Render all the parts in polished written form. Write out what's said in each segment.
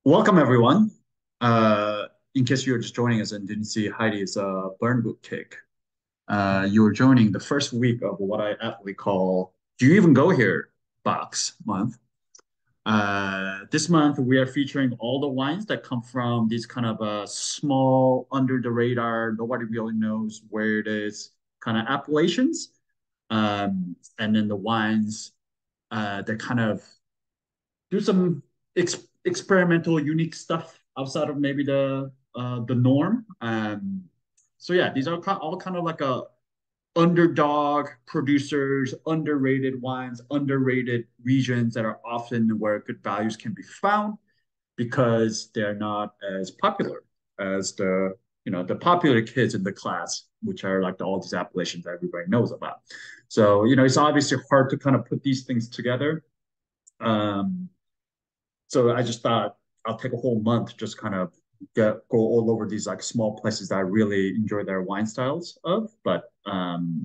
Welcome, everyone. In case you're just joining us and didn't see Heidi's burn book kick, you're joining the first week of what I aptly call "Do You Even Go Here?" box month. This month, we are featuring all the wines that come from these kind of small, under the radar, nobody really knows where it is kind of appellations. And then the wines that kind of do some experimental, unique stuff outside of maybe the norm. So yeah, these are all kind of like a underdog producers, underrated wines, underrated regions that are often where good values can be found because they're not as popular as the popular kids in the class, which are like all these appellations that everybody knows about. So it's obviously hard to kind of put these things together. Um, so I just thought I'll take a whole month just kind of go all over these like small places that I really enjoy their wine styles of, but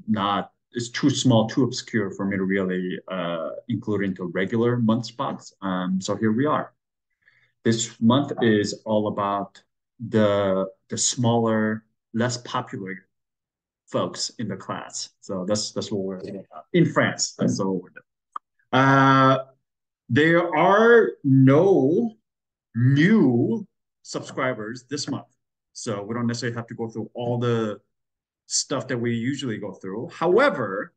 not it's too small, too obscure for me to really include into regular month spots. So here we are. This month is all about the smaller, less popular folks in the class. So that's what we're doing. In France. That's what we're doing. There are no new subscribers this month. So we don't necessarily have to go through all the stuff that we usually go through. However,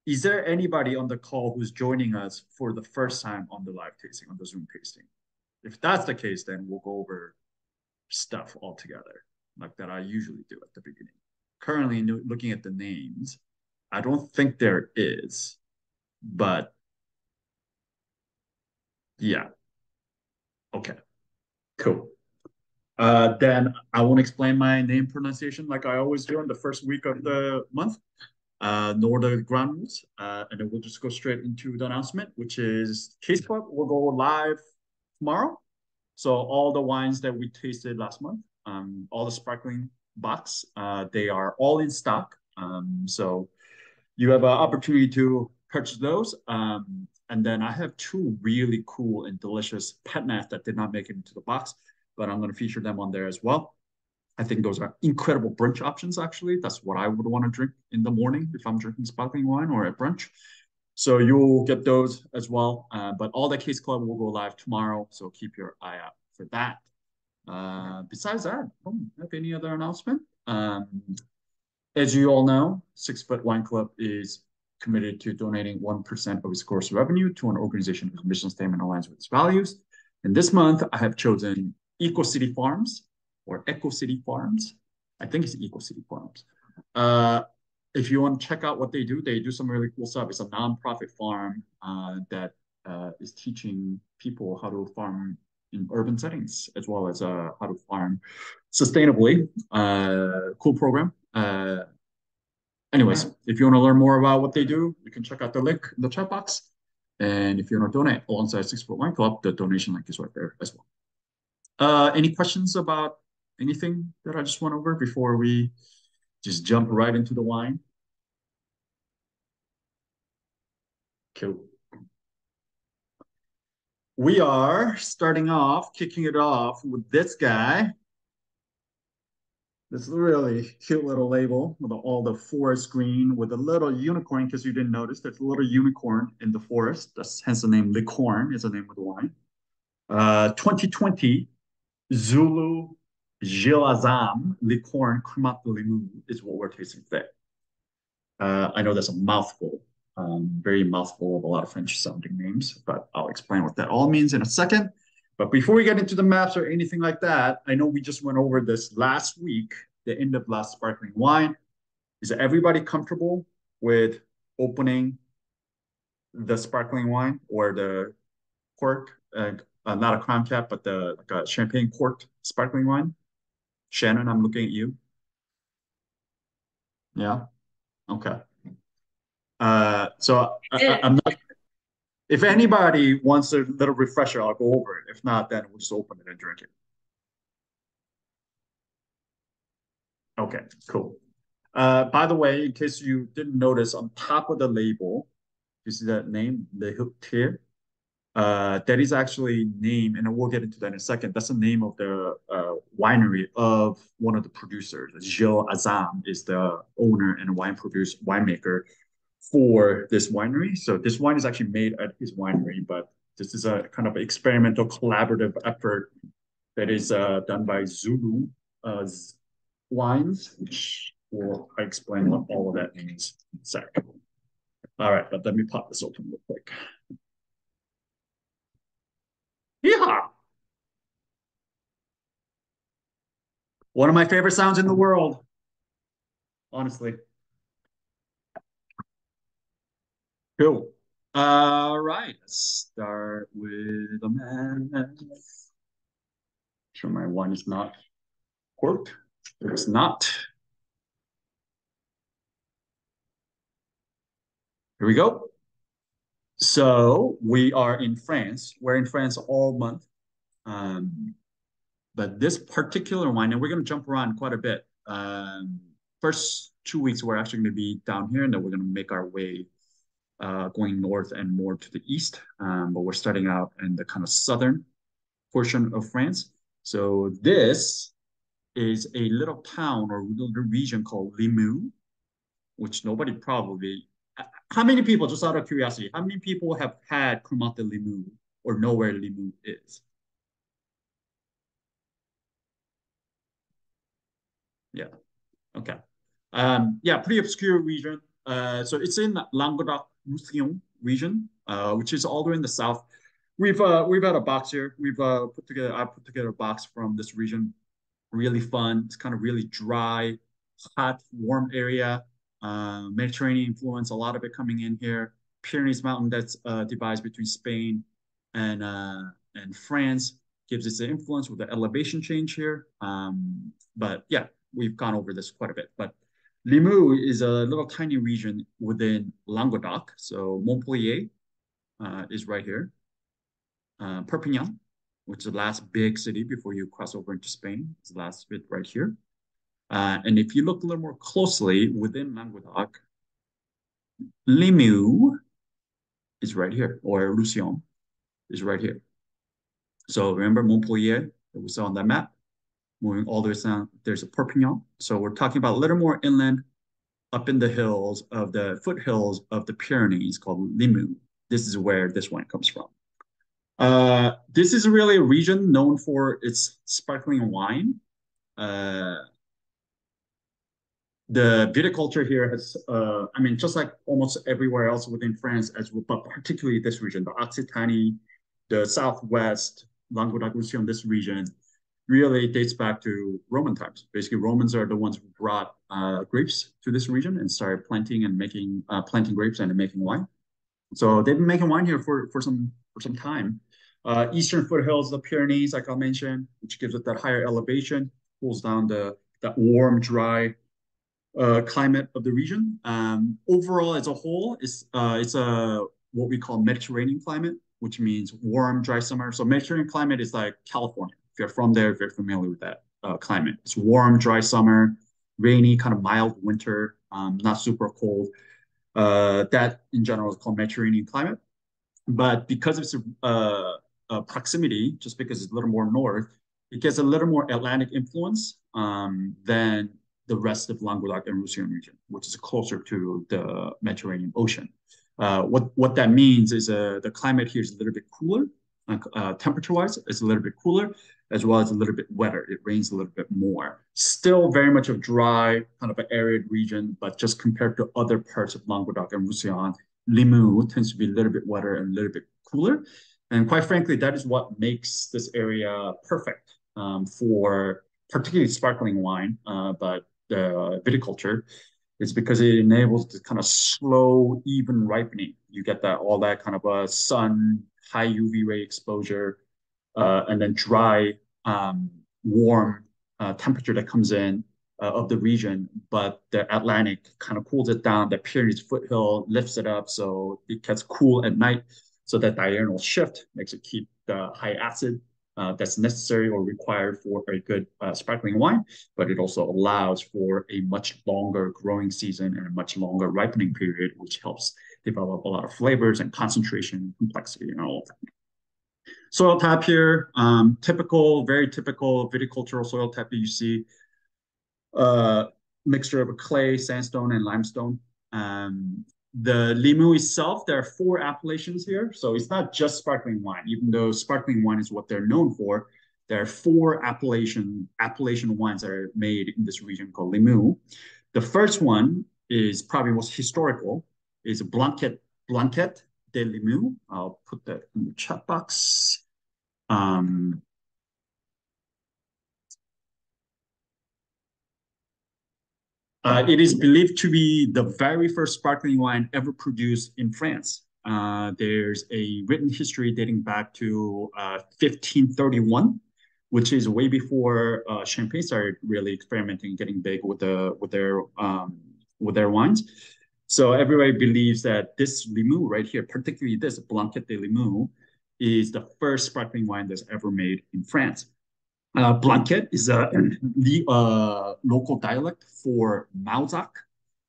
is there anybody on the call who's joining us for the first time on the live tasting, on the Zoom tasting? If that's the case, then we'll go over stuff all together, like that I usually do at the beginning. Currently, looking at the names, I don't think there is, but yeah, okay, cool. Then I won't explain my name pronunciation like I always do on the first week of the month, nor the ground rules. And then we'll just go straight into the announcement, which is Case Club will go live tomorrow. So all the wines that we tasted last month, all the sparkling box, they are all in stock. So you have an opportunity to purchase those. And then I have two really cool and delicious pet nats that did not make it into the box, but I'm going to feature them on there as well. I think those are incredible brunch options, actually. That's what I would want to drink in the morning if I'm drinking sparkling wine or at brunch. So you'll get those as well. But all the Case Club will go live tomorrow. So keep your eye out for that. Besides that, I don't have any other announcement. As you all know, 6 Foot Wine Club is committed to donating 1% of its gross revenue to an organization whose mission statement aligns with its values. And this month, I have chosen Eco City Farms or Eco City Farms. I think it's Eco City Farms. If you want to check out what they do some really cool stuff. It's a nonprofit farm that is teaching people how to farm in urban settings, as well as how to farm sustainably. Cool program. Anyways, if you want to learn more about what they do, you can check out the link in the chat box. And if you want to donate alongside 6 Foot Wine Club, the donation link is right there as well. Any questions about anything that I just went over before we just jump right into the wine? Cool. We are starting off, kicking it off with this guy. This really cute little label with all the forest green with a little unicorn, because you didn't notice, there's a little unicorn in the forest. That's hence the name Licorne is the name of the wine. 2020 Zulu Gilles Azam Licorne Cremant Limoux is what we're tasting today. I know that's a mouthful, very mouthful of a lot of French sounding names, but I'll explain what that all means in a second. But before we get into the maps or anything like that, I know we just went over this last week, the end of last sparkling wine. Is everybody comfortable with opening the sparkling wine or the cork? Not a crown cap, but the like a champagne corked sparkling wine. Shannon, I'm looking at you. Yeah. Okay. I'm not. If anybody wants a little refresher, I'll go over it. If not, then we'll just open it and drink it. Okay, cool. By the way, in case you didn't notice, on top of the label, you see that name, Le Hook Tier? That is actually name, and we'll get into that in a second. That's the name of the winery of one of the producers. Gilles Azam is the owner and winemaker for this winery. So this wine is actually made at his winery, but this is a kind of experimental collaborative effort that is done by Zulu uh, wines, which will I explain what all of that means in a sec. All right, but let me pop this open real quick. Yeehaw! One of my favorite sounds in the world, honestly. Cool. All right, let's start with the man. Make sure my one is not corked. It's not. Here we go. So we are in France. We're in France all month. Um, but this particular wine, and we're going to jump around quite a bit. First 2 weeks, we're actually going to be down here, and then we're going to make our way going north and more to the east. But we're starting out in the kind of southern portion of France. So this is a little town or little region called Limoux, which nobody probably. How many people, just out of curiosity, how many people have had Cremant de Limoux or know where Limoux is? Yeah. Okay. Yeah, pretty obscure region. So it's in Languedoc-Roussillon region, which is all the way in the south. We've had a box here. I put together a box from this region. Really fun. It's kind of really dry, hot, warm area. Mediterranean influence, a lot of it coming in here. Pyrenees Mountain that's divides between Spain and France gives its influence with the elevation change here. But yeah, we've gone over this quite a bit. But Limoux is a little tiny region within Languedoc. So Montpellier is right here. Perpignan, which is the last big city before you cross over into Spain, is the last bit right here. And if you look a little more closely within Languedoc, Limoux is right here, or Roussillon is right here. So remember Montpellier that we saw on that map? Moving all the way down, there's a Perpignan. So we're talking about a little more inland, up in the hills of the foothills of the Pyrenees called Limoux. This is where this wine comes from. This is really a region known for its sparkling wine. Uh, the viticulture here has, I mean, just like almost everywhere else within France, as well, but particularly this region, the Occitanie, the Southwest, Languedoc-Roussillon, this region, really dates back to Roman times. Basically, Romans are the ones who brought grapes to this region and started planting and making planting grapes and making wine. So they've been making wine here for some time. Eastern foothills of the Pyrenees, like I mentioned, which gives it that higher elevation, cools down that warm, dry climate of the region. Overall, as a whole, it's a what we call Mediterranean climate, which means warm, dry summer. So Mediterranean climate is like California. If you're from there, if you're familiar with that climate, it's warm, dry summer, rainy, kind of mild winter, not super cold. That in general is called Mediterranean climate. But because of its proximity, just because it's a little more north, it gets a little more Atlantic influence than the rest of Languedoc and Roussillon region, which is closer to the Mediterranean Ocean. What that means is the climate here is a little bit cooler, temperature-wise, it's a little bit cooler, as well as a little bit wetter. It rains a little bit more. Still very much a dry, kind of an arid region, but just compared to other parts of Languedoc and Roussillon, Limoux tends to be a little bit wetter and a little bit cooler. And quite frankly, that is what makes this area perfect for particularly sparkling wine, but viticulture. It's because it enables the kind of slow, even ripening. You get that all that kind of sun, high UV ray exposure, and then dry, warm temperature that comes in of the region, but the Atlantic kind of cools it down. The Pyrenees foothill lifts it up, so it gets cool at night. So that diurnal shift makes it keep the high acid that's necessary or required for a good sparkling wine, but it also allows for a much longer growing season and a much longer ripening period, which helps develop a lot of flavors and concentration and complexity and all of that. Soil type here, typical, very typical viticultural soil type that you see. uh, Mixture of clay, sandstone, and limestone. The Limoux itself, there are four appellations here. So it's not just sparkling wine, even though sparkling wine is what they're known for. There are four appellation wines that are made in this region called Limoux. The first one is probably most historical, is Blanquette de Limoux. I'll put that in the chat box. Um, it is believed to be the very first sparkling wine ever produced in France. There's a written history dating back to 1531, which is way before Champagne started really experimenting, getting big with their wines. So everybody believes that this Limoux right here, particularly this Blanquette de Limoux, is the first sparkling wine that's ever made in France. Blanquette is the local dialect for Mauzac.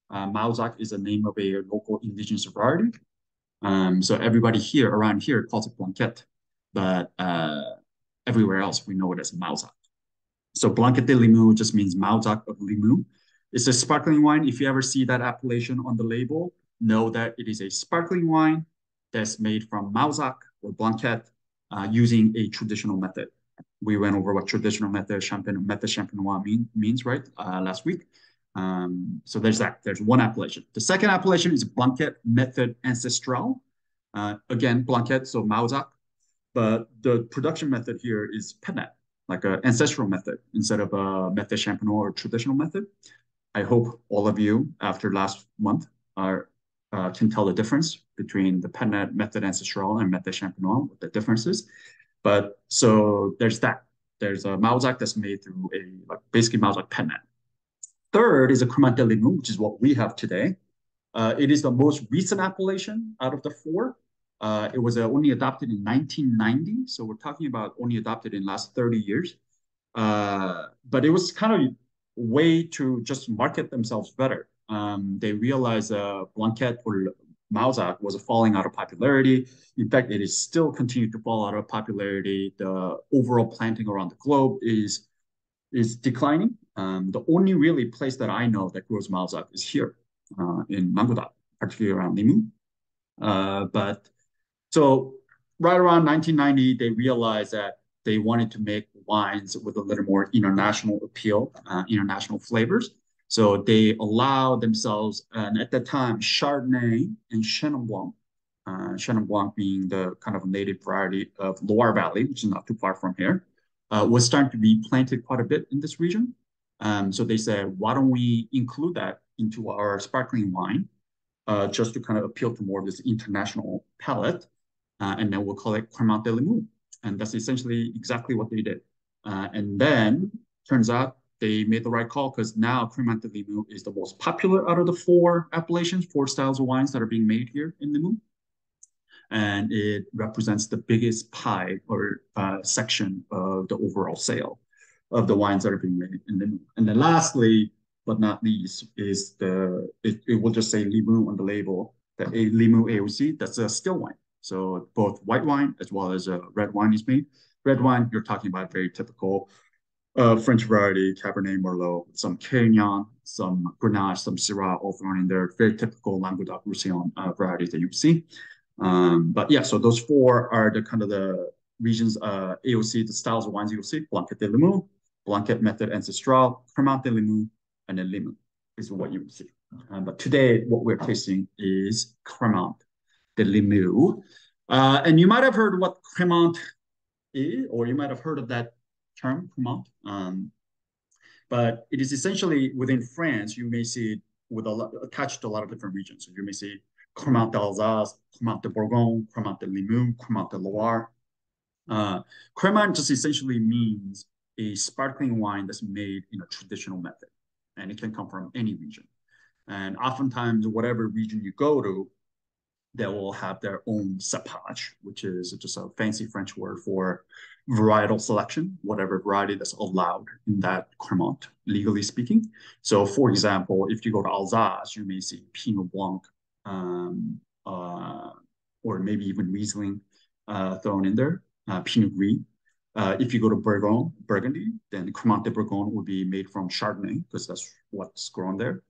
Mauzac is the name of a local indigenous variety. So everybody here around here calls it Blanquette, but everywhere else we know it as Mauzac. So Blanquette de Limoux just means Mauzac of Limoux. It's a sparkling wine. If you ever see that appellation on the label, know that it is a sparkling wine that's made from Mauzac or Blanquette using a traditional method. We went over what traditional method champenois means, right, last week. So there's that. There's one appellation. The second appellation is Blanquette method ancestral. Again, Blanquette, so Mauzac, but the production method here is penat, like an ancestral method instead of a method champenois or traditional method. I hope all of you, after last month, can tell the difference between the penat method ancestral and method champenois, what the difference is. But so there's that. There's a Mauzac that's made through basically Mauzac penat. Third is a Cremant de Limoux, which is what we have today. It is the most recent appellation out of the four. It was only adopted in 1990, so we're talking about only adopted in the last 30 years. But it was kind of way to just market themselves better. They realized Blanquette or Mauzac was falling out of popularity. In fact, it is still continued to fall out of popularity. The overall planting around the globe is declining. The only really place that I know that grows Mauzac is here in Languedoc, particularly around Limoux. But so right around 1990, they realized that they wanted to make wines with a little more international appeal, international flavors. So they allowed themselves, and at that time, Chardonnay and Chenin Blanc, Chenin Blanc being the kind of native variety of Loire Valley, which is not too far from here, was starting to be planted quite a bit in this region. So they said, why don't we include that into our sparkling wine, just to kind of appeal to more of this international palate, and then we'll call it Cremant de Limoux. And that's essentially exactly what they did. And then turns out they made the right call because now Cremant de Limoux is the most popular out of the four appellations, four styles of wines that are being made here in Limoux. And it represents the biggest pie or section of the overall sale of the wines that are being made in Limoux. And then lastly, but not least, is it will just say Limoux on the label, the Limoux AOC, that's a still wine. So both white wine as well as red wine is made. Red wine, you're talking about very typical French variety, Cabernet Merlot, some Carignan, some Grenache, some Syrah, all thrown in there. Very typical Languedoc-Roussillon varieties that you see. But yeah, so those four are the kind of the regions, AOC, the styles of wines you'll see: Blanquette de Limoux, Blanquette method ancestral, Cremant de Limoux, and then Limoux is what you will see. But today, what we're tasting is Cremant de Limoux. And you might have heard what Cremant is, or you might have heard of that term, Cremant. But it is essentially within France, you may see it attached to a lot of different regions. So you may see Cremant d'Alsace, Cremant de Bourgogne, Cremant de Limoux, Cremant de Loire. Cremant just essentially means a sparkling wine that's made in a traditional method, and it can come from any region. And oftentimes, whatever region you go to, they will have their own cépage, which is just a fancy French word for varietal selection, whatever variety that's allowed in that Cremant, legally speaking. So, for example, if you go to Alsace, you may see Pinot Blanc, or maybe even Riesling thrown in there. Pinot Gris. If you go to Burgundy, then Cremant de Bourgogne will be made from Chardonnay because that's what's grown there.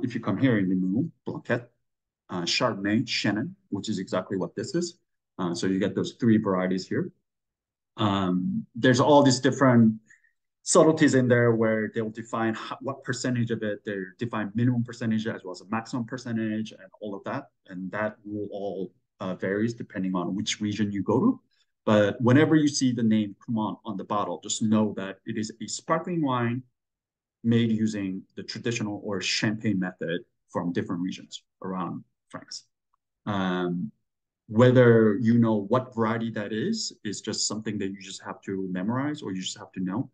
If you come here in Limoux, Blanquette, Chardonnay, Shannon, which is exactly what this is. So you get those three varieties here. There's all these different subtleties in there where they'll define what percentage of it, they define minimum percentage as well as a maximum percentage and all of that. And that will all varies depending on which region you go to. But whenever you see the name Cremant on the bottle, just know that it is a sparkling wine made using the traditional or champagne method from different regions around France. Um, whether you know what variety that is just something that you just have to memorize or you just have to know.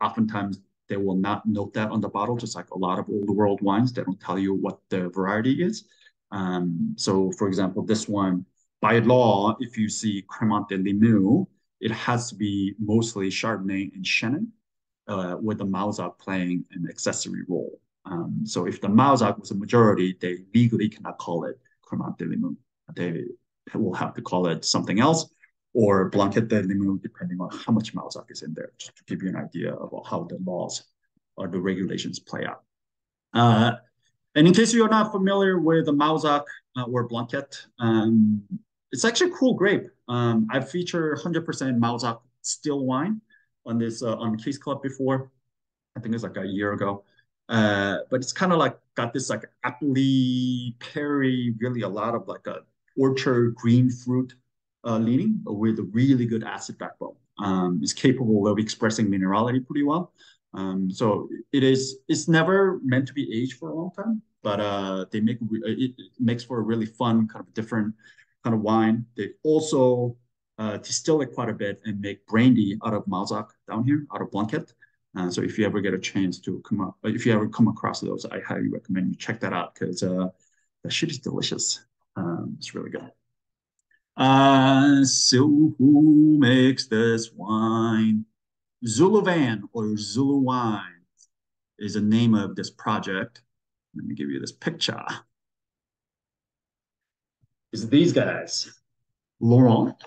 Oftentimes, they will not note that on the bottle, just like a lot of old world wines. They don't tell you what the variety is. So, for example, this one, by law, if you see Cremant de Limoux, it has to be mostly Chardonnay and Chenin, with the Mauzac playing an accessory role. So if the Mauzac was a majority, they legally cannot call it Cremant de Limoux. They will have to call it something else or Blanquette de Limoux, depending on how much Mauzac is in there, just to give you an idea about how the laws or the regulations play out. And in case you're not familiar with the Mauzac or Blanquette, it's actually a cool grape. I feature 100% Mauzac still wine on this on Case Club before. I think it's like a year ago. But it's kind of like got this like appley, peary, really a lot of like a orchard green fruit leaning with a really good acid backbone. It's capable of expressing minerality pretty well. So it's never meant to be aged for a long time, but it makes for a really fun kind of different kind of wine. They also distill it quite a bit and make brandy out of Mauzac down here, out of Blanquette. So if you ever get a chance to if you ever come across those, I highly recommend you check that out because that shit is delicious. It's really good. So who makes this wine? Zulu Van or Zulu Wine is the name of this project. Let me give you this picture. It's these guys. Laurent,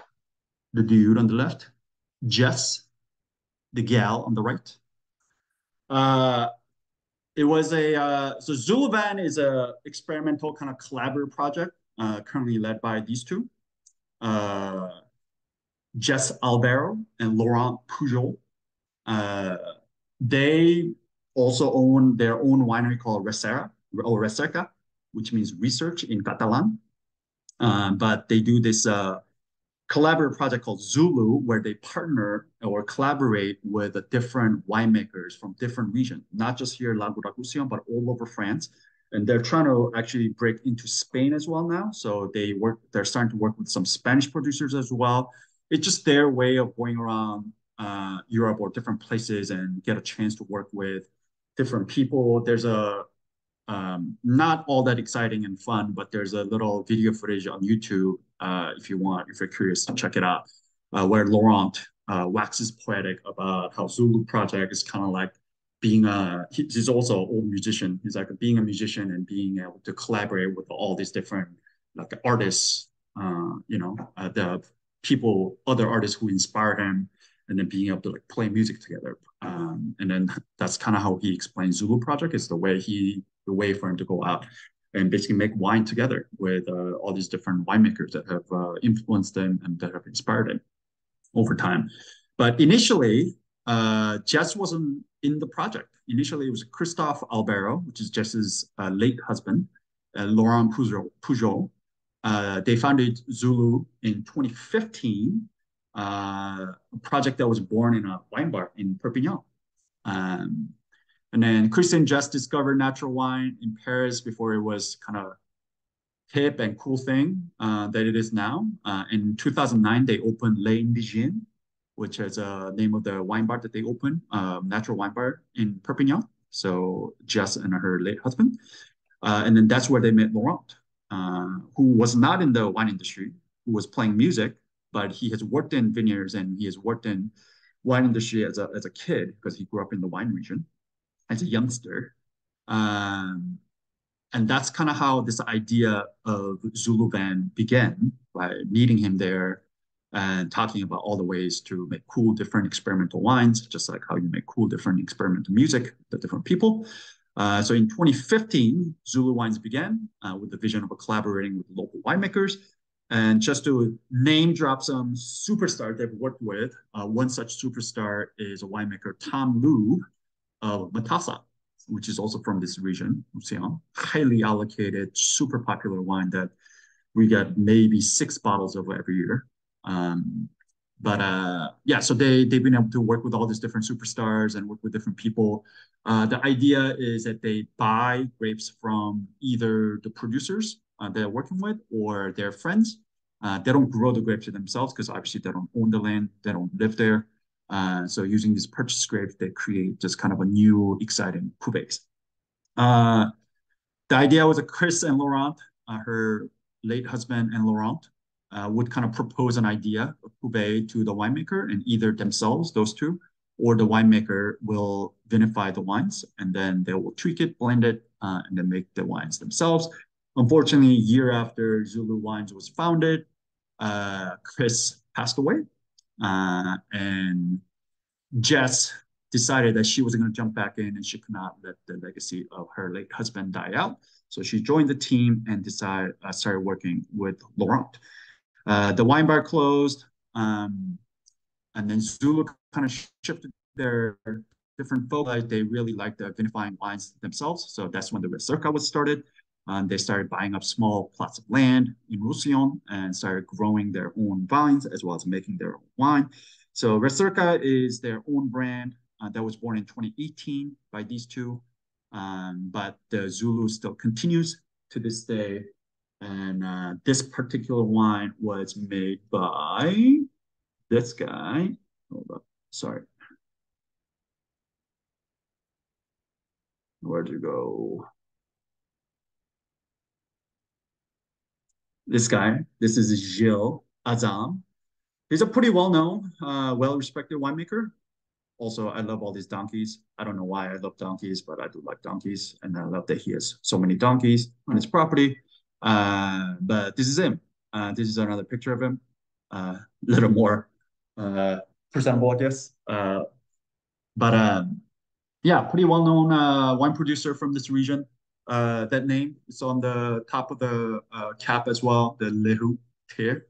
the dude on the left. Jess, the gal on the right. Uh, it was so Zulu Van is a experimental kind of collaborative project currently led by these two. Uh, Jess Albero and Laurent Pujol. Uh, they also own their own winery called Reserca, or Recerca, which means research in Catalan. But they do this collaborative project called Zulu, where they partner or collaborate with different winemakers from different regions, not just here in Languedoc-Roussillon, but all over France. And they're trying to actually break into Spain as well now. So they're starting to work with some Spanish producers as well. It's just their way of going around Europe or different places and get a chance to work with different people. There's not all that exciting and fun, but there's a little video footage on YouTube if you're curious to check it out, where Laurent waxes poetic about how Zulu Project is kind of like he's also an old musician. He's like being a musician and being able to collaborate with all these different like artists, the other artists who inspired him, and then being able to like play music together. And then that's kind of how he explains Zulu Project is the way for him to go out and basically make wine together with all these different winemakers that have influenced him and that have inspired him over time. But initially, Jess wasn't in the project. Initially, it was Christophe Albero, which is Jess's late husband, Laurent Pujol. They founded Zulu in 2015, a project that was born in a wine bar in Perpignan. And then Christian just discovered natural wine in Paris before it was kind of hip and cool thing that it is now. In 2009, they opened Les Indigènes, which is a name of the wine bar that they opened, natural wine bar in Perpignan. So Jess and her late husband. And then that's where they met Laurent, who was not in the wine industry, who was playing music, but he has worked in vineyards and he has worked in wine industry as a kid because he grew up in the wine region as a youngster. And that's kind of how this idea of Zulu Van began, by meeting him there and talking about all the ways to make cool, different experimental wines, just like how you make cool, different experimental music, the different people. So in 2015, Zulu Wines began with the vision of collaborating with local winemakers. And just to name drop some superstars they've worked with, one such superstar is a winemaker, Tom Lu of Matassa, which is also from this region, Roussillon. Highly allocated, super popular wine that we get maybe 6 bottles of every year. Um, but yeah, so they've been able to work with all these different superstars and work with different people. The idea is that they buy grapes from either the producers they're working with or their friends. They don't grow the grapes themselves because obviously they don't own the land, they don't live there. So using these purchase grapes, they create just kind of a new, exciting cuvées. Uh, the idea was that Chris and Laurent, her late husband and Laurent, would kind of propose an idea of cuvee to the winemaker, and either themselves, those two, or the winemaker will vinify the wines, and then they will tweak it, blend it, and then make the wines themselves. Unfortunately, a year after Zulu Wines was founded, Chris passed away, and Jess decided that she wasn't going to jump back in and she could not let the legacy of her late husband die out. So she joined the team and started working with Laurent. The wine bar closed, and then Zulu kind of shifted their different focus. They really liked the vinifying wines themselves. So that's when the Recerca was started. They started buying up small plots of land in Roussillon and started growing their own vines as well as making their own wine. So Recerca is their own brand that was born in 2018 by these two. But the Zulu still continues to this day. And this particular wine was made by this guy. Hold up. Sorry. Where'd you go? This guy. This is Gilles Azam. He's a pretty well-known, well-respected winemaker. Also, I love all these donkeys. I don't know why I love donkeys, but I do like donkeys, and I love that he has so many donkeys on his property. But this is him. This is another picture of him. A little more uh, presentable, I guess. But yeah, pretty well-known wine producer from this region. That name is on the top of the cap as well, the Leroux Tier.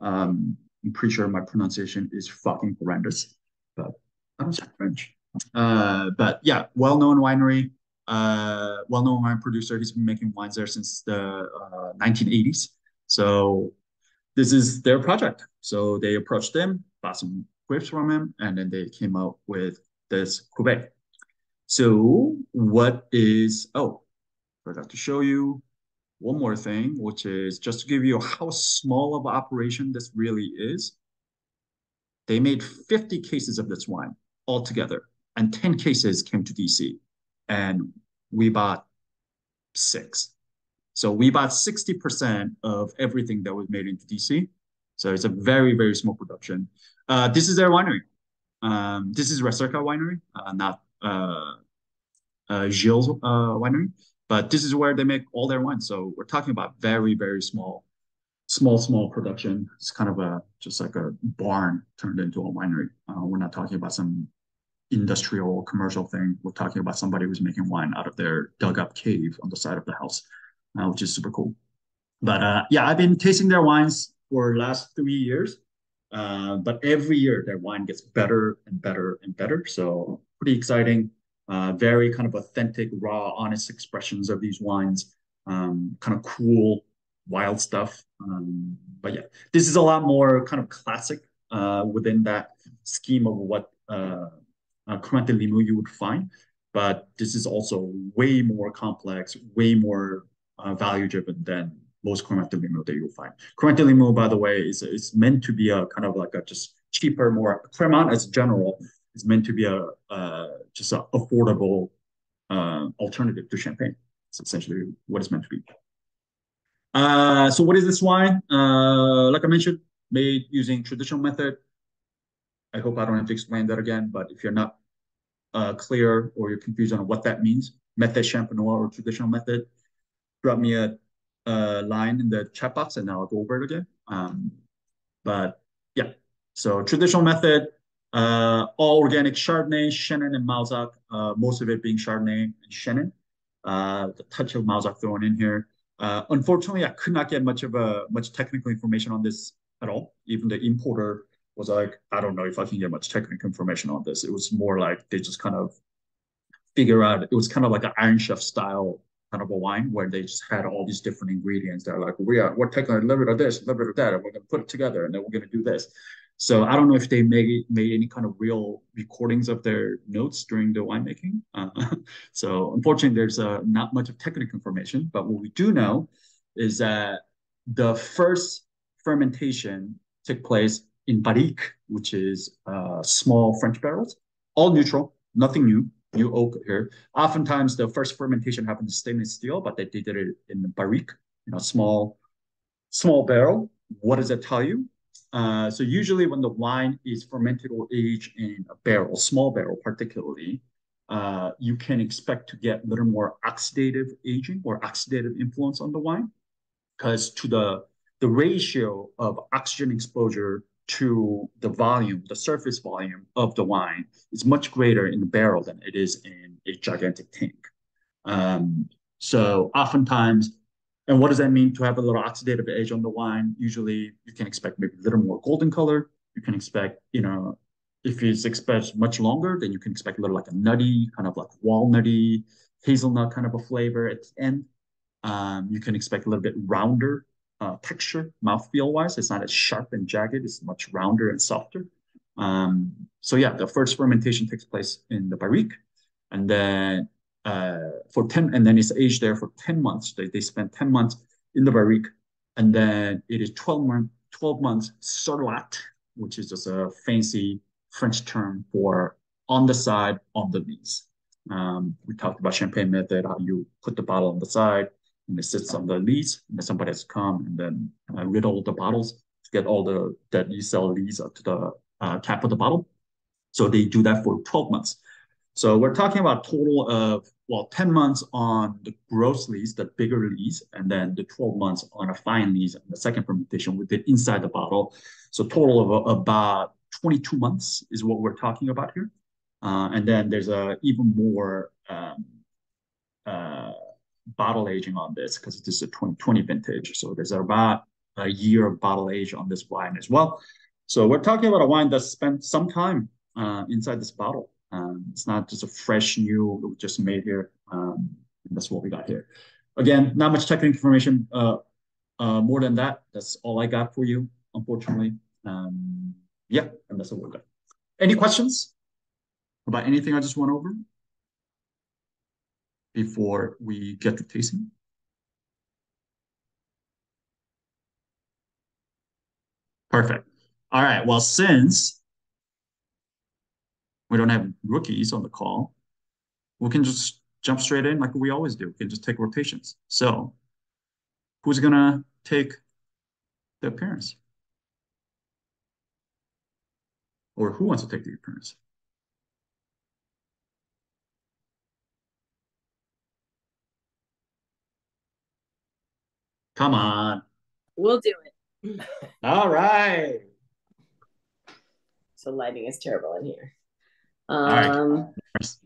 I'm pretty sure my pronunciation is fucking horrendous, but I don't speak French. But yeah, well-known winery, well-known wine producer. He's been making wines there since the 1980s. So this is their project. So they approached him, bought some grapes from him, and then they came out with this cuvee. So what is, oh, forgot to show you one more thing, which is just to give you how small of an operation this really is. They made 50 cases of this wine altogether, and 10 cases came to DC, and we bought 6. So we bought 60% of everything that was made into DC. So it's a very, very small production. This is their winery. This is Recerca Winery, not Gilles Winery, but this is where they make all their wines. So we're talking about very, very small production. It's kind of just like a barn turned into a winery. We're not talking about some industrial commercial thing. We're talking about somebody who's making wine out of their dug up cave on the side of the house, which is super cool. But yeah, I've been tasting their wines for the last 3 years. But every year their wine gets better and better and better. So pretty exciting. Very kind of authentic, raw, honest expressions of these wines. Kind of cool, wild stuff. But yeah, this is a lot more kind of classic within that scheme of what Cremant de Limoux you would find. But this is also way more complex, way more value driven than most Cremant de Limoux that you'll find. Cremant de Limoux, by the way, is meant to be a kind of like a just cheaper, more Cremant as general is meant to be a just an affordable alternative to champagne. It's essentially what it's meant to be. So what is this wine? Like I mentioned, made using traditional method. I hope I don't have to explain that again, but if you're not clear or you're confused on what that means, method champenois or traditional method, drop me a line in the chat box and I'll go over it again. But Yeah. So traditional method, all organic Chardonnay, Shannon, and Mauzac. Most of it being Chardonnay and Shannon. The touch of Mauzac thrown in here. Unfortunately, I could not get much technical information on this at all. Even the importer was like, I don't know if I can get much technical information on this. It was more like they just kind of figure out. It was kind of like an Iron Chef style kind of a wine where they just had all these different ingredients. They're like, we're taking a little bit of this, a little bit of that, and we're going to put it together, and then we're going to do this. So I don't know if they made any kind of real recordings of their notes during the winemaking. So unfortunately, there's not much of technical information. But what we do know is that the first fermentation took place in barrique, which is small French barrels, all neutral, nothing new oak here. Oftentimes, the first fermentation happens in stainless steel, but they did it in the barrique, small barrel. What does that tell you? So usually when the wine is fermented or aged in a barrel, small barrel particularly, you can expect to get a little more oxidative aging or oxidative influence on the wine because to the ratio of oxygen exposure to the volume, the surface volume of the wine is much greater in the barrel than it is in a gigantic tank. So oftentimes, and what does that mean to have a little oxidative edge on the wine? Usually you can expect maybe a little more golden color. You can expect, if it's expressed much longer, then you can expect a little like a nutty, kind of like walnutty, hazelnut kind of a flavor at the end. You can expect a little bit rounder texture, mouthfeel wise. It's not as sharp and jagged. It's much rounder and softer. So yeah, the first fermentation takes place in the barrique, and then and then it's aged there for 10 months. They spend 10 months in the barrique, and then it is 12 months sur latte, which is just a fancy French term for on the side on the lees. We talked about champagne method, how you put the bottle on the side and it sits on the lees, and then somebody has to come and then riddle the bottles to get all the dead yeast cell lees up to the cap of the bottle. So they do that for 12 months. So we're talking about a total of, well, 10 months on the gross lees, the bigger lees, and then the 12 months on a fine lees and the second fermentation with it inside the bottle. So total of about 22 months is what we're talking about here. And then there's even more uh, bottle aging on this because this is a 2020 vintage. So there's about a year of bottle age on this wine as well. So we're talking about a wine that's spent some time inside this bottle. It's not just a fresh new just made here. That's what we got here. Again, not much technical information. More than that, that's all I got for you, unfortunately. Yeah, and that's what we got. Any questions about anything I just went over before we get to tasting? Perfect. All right. Well, since we don't have rookies on the call, we can just jump straight in like we always do. We can just take rotations. So who's gonna take the appearance? Or who wants to take the appearance? Come on. We'll do it. All right. So lighting is terrible in here. All right. It's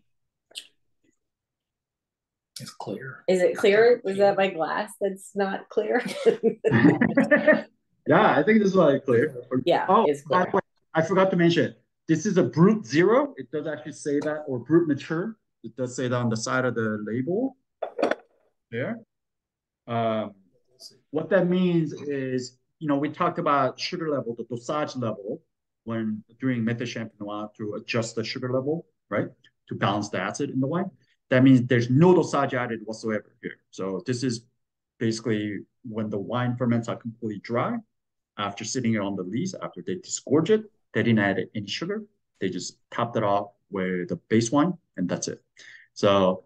clear. Is it clear? Was that my glass that's not clear? Yeah, I think this is like clear. Yeah, oh, it's clear. by the way, I forgot to mention this is a Brut Zero. It does actually say that, or Brut Mature. It does say that on the side of the label there. Um, what that means is, we talked about sugar level, the dosage level, when doing method champenois to adjust the sugar level, right, to balance the acid in the wine. That means there's no dosage added whatsoever here. So this is basically when the wine ferments are completely dry, after sitting it on the lees, after they disgorge it, they didn't add any sugar. They just topped it off with the base wine, and that's it. So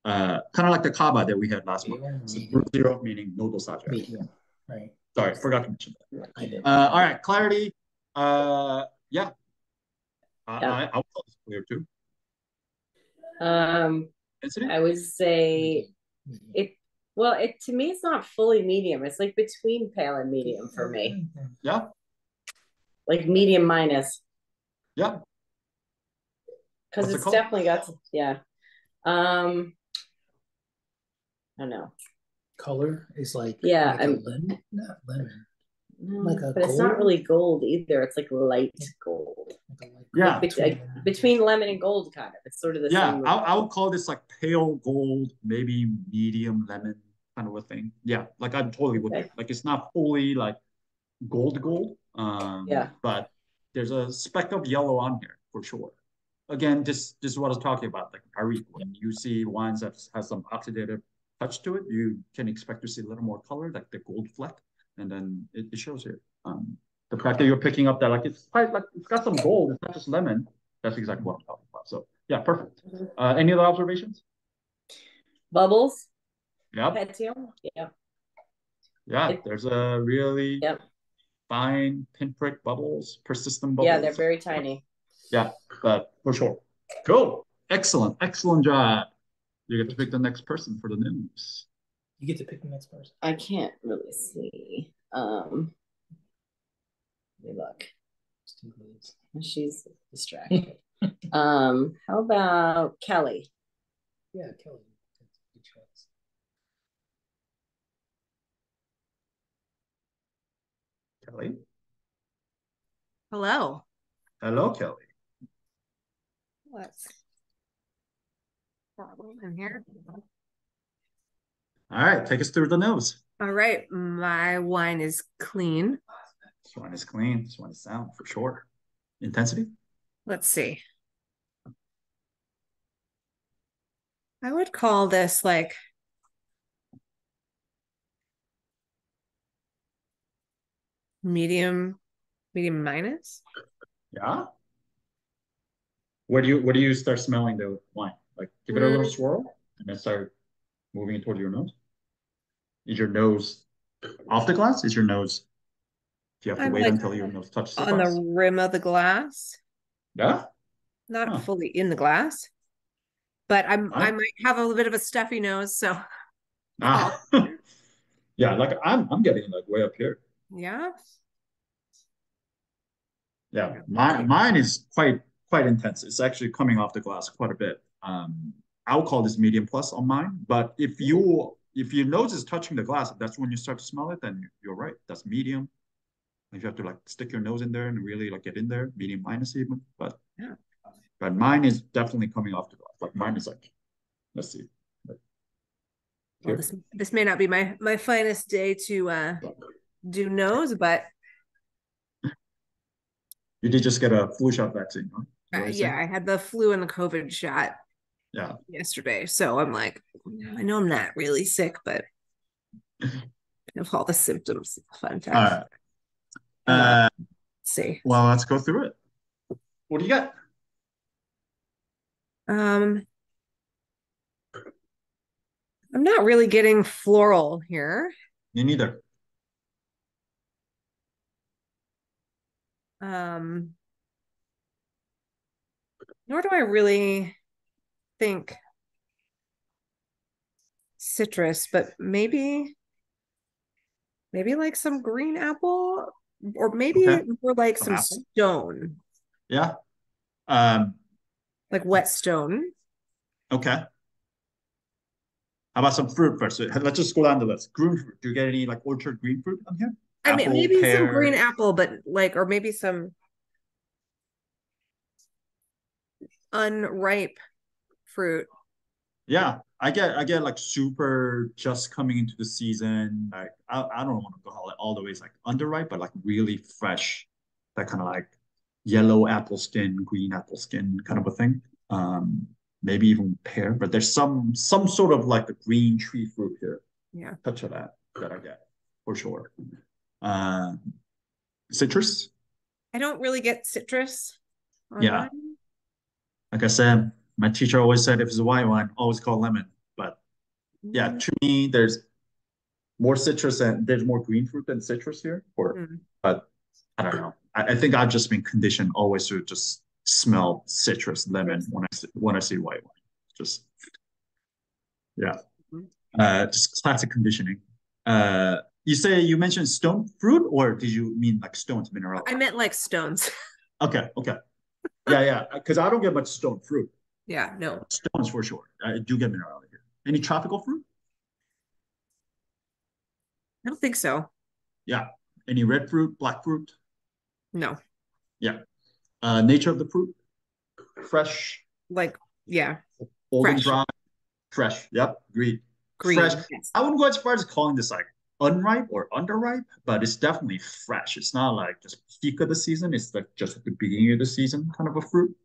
kind of like the kava that we had last month. So zero meaning no dosage. Medium, right? Sorry, forgot to mention that. I did. All right, clarity. Yeah, I would call this clear too. I would say it. Well, to me, it's not fully medium. It's like between pale and medium for me. Yeah. like medium minus, Yeah. because What's the it's color? definitely got yeah. I don't know. Color is like Yeah, like a lemon, not lemon, like a but it's not really gold either. It's like light gold. like a light Yeah. Between lemon and gold, kind of. It's sort of the Yeah, same. I would call this like pale gold, maybe medium lemon kind of a thing. Yeah, like I'm totally with Okay. you. Like it's not fully like gold, Yeah. but there's a speck of yellow on here for sure. Again, this is what I was talking about. Like Paris, when you see wines that has some oxidative touch to it, you can expect to see a little more color, like the gold fleck, and then it shows here. The fact that you're picking up that like it's quite like it's got some gold, it's not just lemon. That's exactly what I'm talking about. So yeah, perfect. Any other observations? Bubbles. Yep. Pétillon. Yeah. Yeah, there's a really Yep. fine pinprick bubbles, persistent Yeah, bubbles. they're very tiny. Yeah, but for sure. Cool. Excellent. Excellent job. You get to pick the next person for the news. You get to pick the next person. I can't really see. Let me look. She's distracted. How about Kelly? Yeah, Kelly. That's a good choice. Kelly. Hello. Hello, Kelly. What's problem in here? All right, take us through the nose. All right, my wine is clean. This one is clean. This one is sound for sure. Intensity? Let's see. I would call this like medium minus. Yeah. Where do you start smelling the wine? Like give it a little swirl and then start moving it toward your nose. Is your nose off the glass? Is your nose? Do you have to I'm wait like until your nose touches the on the glass? rim of the glass, Yeah. not Huh. fully in the glass, but I Right. might have a little bit of a stuffy nose, so Ah. Yeah, like I'm getting like way up here. yeah. Yeah, mine is quite intense. It's actually coming off the glass quite a bit. I'll call this medium plus on mine. But if your nose is touching the glass, that's when you start to smell it. Then you're right. That's medium. If you have to like stick your nose in there and really like get in there, medium minus even. But Yeah. but mine is definitely coming off the glass. Like mine is like, let's see. Like, Well, this may not be my finest day to do nose, but you did just get a flu shot vaccine, huh? yeah, I had the flu and the COVID shot Yeah. yesterday. So I'm like, I know I'm not really sick, but of all the symptoms, fun All fact. right. Let's see. Well, let's go through it. What do you got? I'm not really getting floral here. Me neither. Nor do I really think citrus, but maybe like some green apple, or maybe Okay. more like Some some apple. stone, Yeah. Um, like wet stone. okay. How about some fruit first? Let's just go down the list. Green fruit. Do you get any like orchard green fruit on here? I mean, Apple, maybe some green pear. apple, but like, or maybe some unripe fruit. Yeah, I get like super just coming into the season. Like I don't want to call it all the way like underripe, but like really fresh, that kind of like yellow apple skin, green apple skin kind of a thing. Maybe even pear, but there's some sort of like a green tree fruit here. Yeah. Touch of that I get for sure. Uh, citrus. I don't really get citrus on Yeah. mine. Like I said, my teacher always said if it's a white wine, always call lemon. But yeah, to me, there's more citrus and there's more green fruit than citrus here. But I don't know. I think I've just been conditioned always to just smell citrus, lemon when I see white wine. Just yeah, just classic conditioning. You say you mentioned stone fruit, or did you mean like stones mineral? I meant like stones. Okay, okay. Yeah. Because I don't get much stone fruit. Yeah, no. Stones for sure. I do get minerality here. Any tropical fruit? I don't think so. Yeah. Any red fruit, black fruit? No. Yeah. Nature of the fruit? Fresh, Like, yeah, old and fresh, dry? Fresh. Yep. Agreed. Fresh. green. Yes. I wouldn't go as far as calling this like unripe or underripe, but it's definitely fresh. It's not like just peak of the season. It's like just at the beginning of the season kind of a fruit.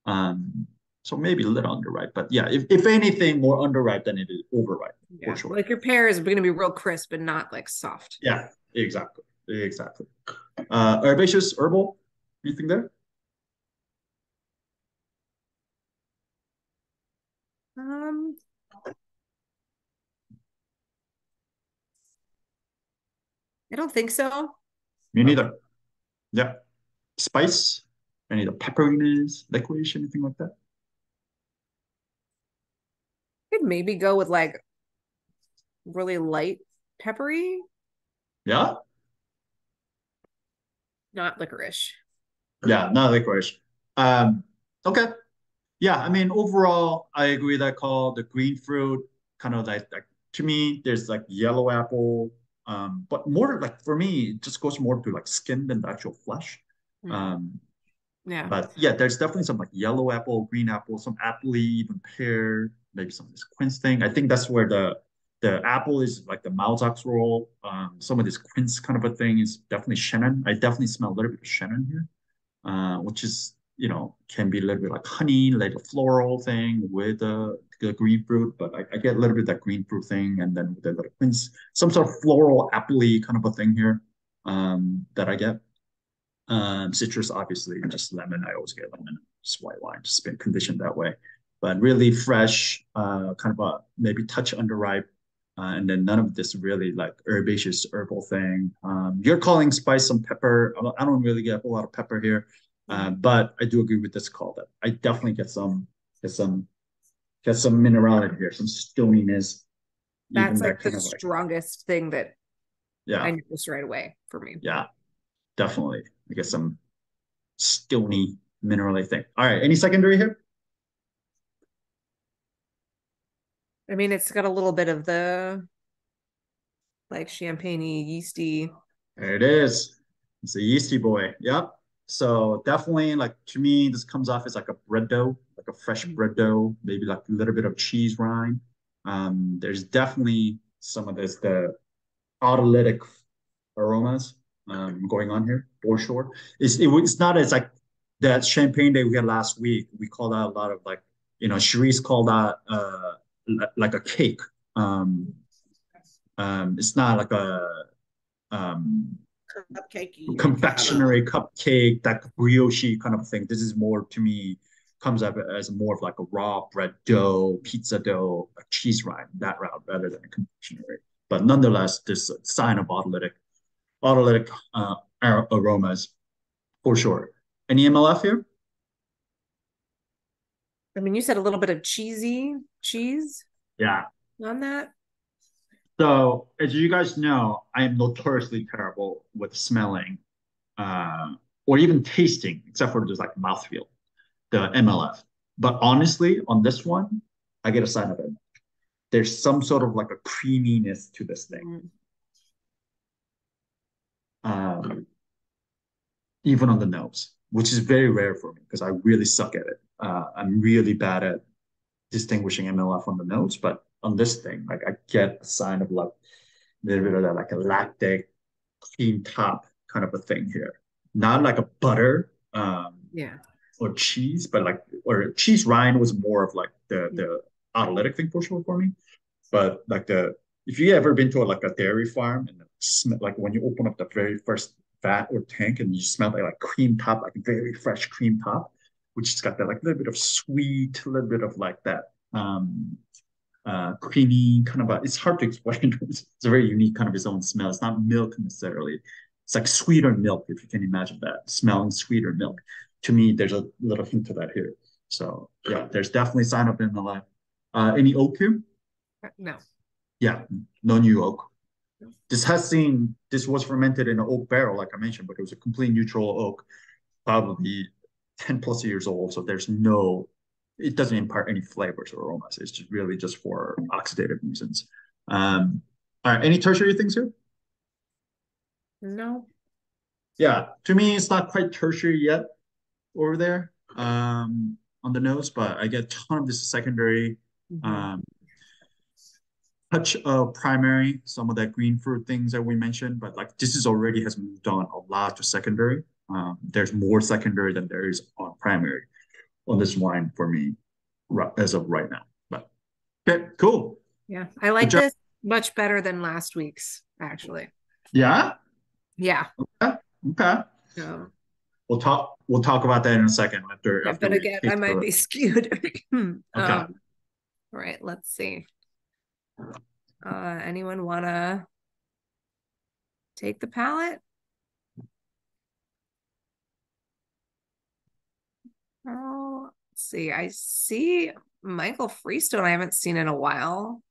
Um, so maybe a little underripe, but yeah, if anything, more underripe than it is overripe for Yeah. sure. Like your pear is going to be real crisp and not like soft. Yeah, exactly, exactly. Herbaceous, herbal, anything there? Um, I don't think so. Me neither. Yeah, spice, any of the pepperiness, licorice, anything like that? Could maybe go with like really light peppery, Yeah, not licorice. yeah, not licorice. Um, okay. Yeah, I mean, overall, I agree that call the green fruit kind of like to me, there's like yellow apple, but more like for me, it just goes more to like skin than the actual flesh. Mm, Um, yeah. but yeah, there's definitely some like yellow apple, green apple, some apple even pear, maybe some of this quince thing. I think that's where the apple is like the Mauzac's role. Some of this quince kind of a thing is definitely Shannon. I definitely smell a little bit of Shannon here, which is can be a little bit like honey, like a floral thing with the green fruit. But I get a little bit of that green fruit thing, and then with the little quince, some sort of floral, appley kind of a thing here that I get. Citrus, obviously, just lemon. I always get lemon, just white wine, just been conditioned that way. But really fresh, kind of a maybe touch underripe, and then none of this really like herbaceous herbal thing. You're calling spice some pepper. I don't really get a whole lot of pepper here, but I do agree with this call that I definitely get some, get some minerality here, some stoniness, even That's that like the kind of like strongest thing that I yeah, noticed right away for me. yeah, definitely. I get some stony minerally thing. All right, any secondary here? I mean, it's got a little bit of the like champagne yeasty. There it is. It's a yeasty boy. Yep. So definitely, like to me, this comes off as like a bread dough, like a fresh bread dough, maybe like a little bit of cheese rind. There's definitely some of this the autolytic aromas going on here for sure. It's not as like that champagne day we had last week. We called out a lot of like Sherice called out like a cake. Um, it's not like a um, Cupcakey. confectionery cupcake, that brioche kind of thing. This is more to me comes up as more of like a raw bread dough, pizza dough, a cheese rind, that route rather than a confectionery. But nonetheless, this sign of autolytic aromas for sure. Any MLF here? I mean, you said a little bit of cheese Yeah. on that. So as you guys know, I am notoriously terrible with smelling uh, or even tasting, except for just like mouthfeel, the MLF. But honestly, on this one, I get a sign of it. There's some sort of like a creaminess to this thing, Mm. um, even on the nose, which is very rare for me because I really suck at it. I'm really bad at distinguishing MLF on the nose, but on this thing, like I get a sign of like a little bit of that, like a lactic cream top kind of a thing here. Not like a butter Yeah. or cheese, but like or cheese rind was more of like the autolytic thing for sure for me. But like the if you ever been to like a dairy farm and smell, like when you open up the very first vat or tank and you smell like cream top, like very fresh cream top, which has got that like little bit of sweet, a little bit of like that creamy kind of a, it's hard to explain. It's a very unique kind of its own smell. It's not milk necessarily. It's like sweeter milk, if you can imagine that, smelling sweeter milk. To me, there's a little hint of that here. So yeah, there's definitely sign up in the line. Any oak here? No. Yeah, no new oak. this was fermented in an oak barrel, like I mentioned, but it was a complete neutral oak, probably 10 plus years old. So it doesn't impart any flavors or aromas. It's just really just for oxidative reasons. All right, any tertiary things here? No. Yeah, to me, it's not quite tertiary yet over there on the nose, but I get a ton of this secondary. Touch of primary, some of that green fruit things that we mentioned, but like this is already has moved on a lot to secondary. There's more secondary than there is on primary on this wine for me as of right now. But okay, cool. Yeah, I like this much better than last week's, actually. Yeah. Yeah. Okay. So, we'll talk about that in a second after. yeah, after but again, I might be skewed. Okay. All right, let's see. Anyone wanna take the palette? Oh, let's see. I see Michael Freestone. I haven't seen in a while.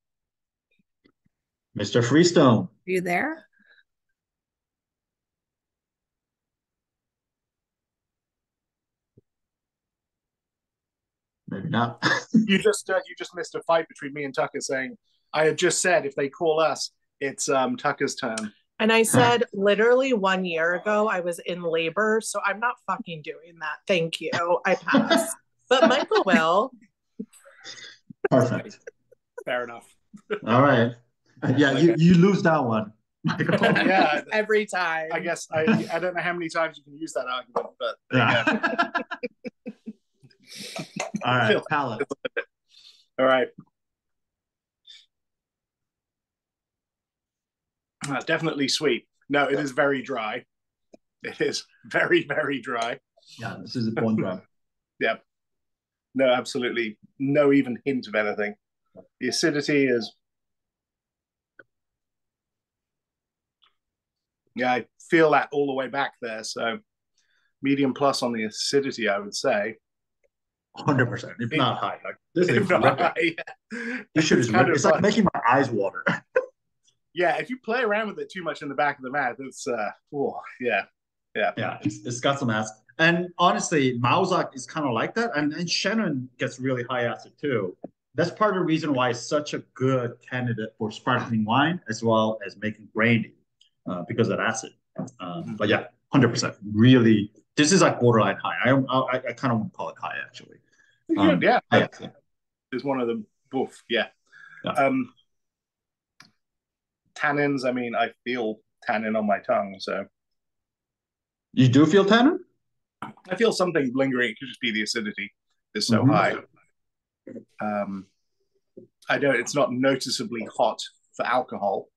Mr. Freestone. Are you there? Maybe not. You just missed a fight between me and Tucker saying I had just said if they call us, it's Tucker's turn. And I said literally 1 year ago I was in labor, so I'm not fucking doing that. Thank you. I pass. But Michael will. Perfect. Fair enough. All right. Yeah, you lose that one, Michael. Yeah. Every time. I guess I don't know how many times you can use that argument, but yeah. All right, palette. All right. Definitely sweet. No, it is very dry. It is very, very dry. Yeah, this is a bone dry. Yeah. No, absolutely. No even hint of anything. The acidity is... Yeah, I feel that all the way back there. So medium plus on the acidity, I would say. 100%, if not high. Like this is high, yeah. It's like making my eyes water. Yeah, if you play around with it too much in the back of the mouth, it's yeah. It's got some acid. And honestly, Mauzac is kind of like that, and Shannon gets really high acid too. That's part of the reason why it's such a good candidate for sparkling wine as well as making brandy, because of acid. But yeah, 100%. Really, this is like borderline high. I kind of want to call it high actually. Yeah, it's one of them. Both, yeah. Tannins, I mean, I feel tannin on my tongue, so. You do feel tannin? I feel something lingering. It could just be the acidity is so high. It's not noticeably hot for alcohol.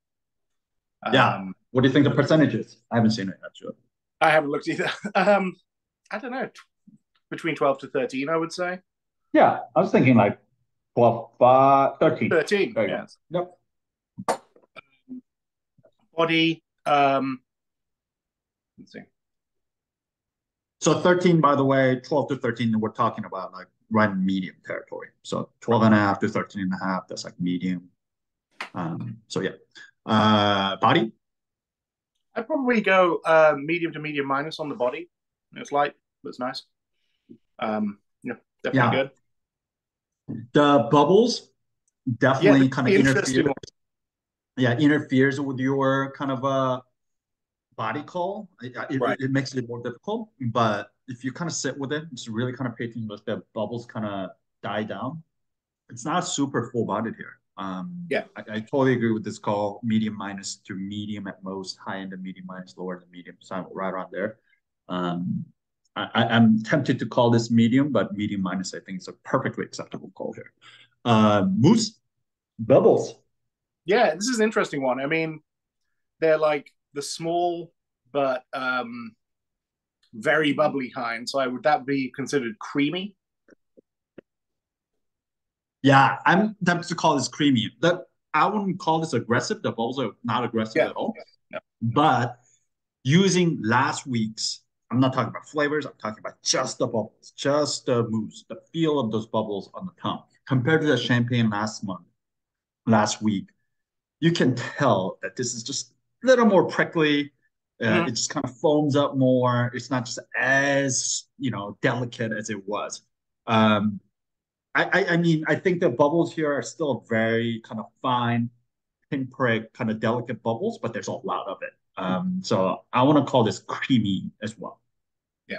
What do you think the percentage is? I haven't seen it actually. I haven't looked either. I don't know. Between 12 to 13, I would say. Yeah, I was thinking like 12, 13. 13, yes. Yep. Body, let's see. So 13, by the way, 12 to 13, we're talking about like right in medium territory. So 12 and a half to 13 and a half, that's like medium. So yeah. Body? I'd probably go medium to medium minus on the body. It's light, but it's nice. Definitely good. The bubbles definitely kind of interfere. Interferes with your kind of body call. It makes it more difficult. But if you kind of sit with it, just really kind of pay attention to the bubbles kind of die down. It's not super full bodied here. I totally agree with this call. Medium minus to medium at most, high end of medium minus, lower than medium, so right around there. I'm tempted to call this medium, but medium minus I think is a perfectly acceptable call here. Moose bubbles. Yeah, this is an interesting one. I mean, they're like the small but very bubbly kind. So would that be considered creamy? Yeah, I'm tempted to call this creamy. I wouldn't call this aggressive. The bubbles are not aggressive at all. Yeah. But using last week's, I'm not talking about flavors. I'm talking about just the bubbles, just the mousse, the feel of those bubbles on the tongue. Compared to the champagne last week, you can tell that this is just a little more prickly. It just kind of foams up more. It's not just as, delicate as it was. Um, I mean, I think the bubbles here are still very kind of fine, pinprick, kind of delicate bubbles, but there's a lot of it. So I want to call this creamy as well. Yeah.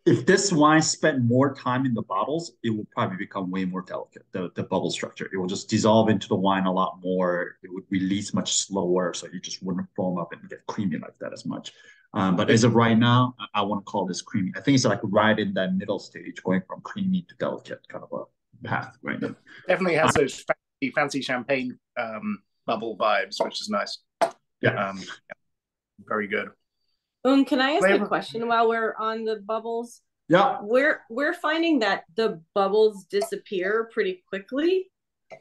If this wine spent more time in the bottles, it will probably become way more delicate, the bubble structure. It will just dissolve into the wine a lot more. It would release much slower, so you just wouldn't foam up and get creamy like that as much. But as of right now, I want to call this creamy. I think it's like right in that middle stage, going from creamy to delicate kind of a path right now. Definitely has those fancy champagne bubble vibes, which is nice. Yeah. Very good. Can I ask a question while we're on the bubbles? Yeah. We're finding that the bubbles disappear pretty quickly.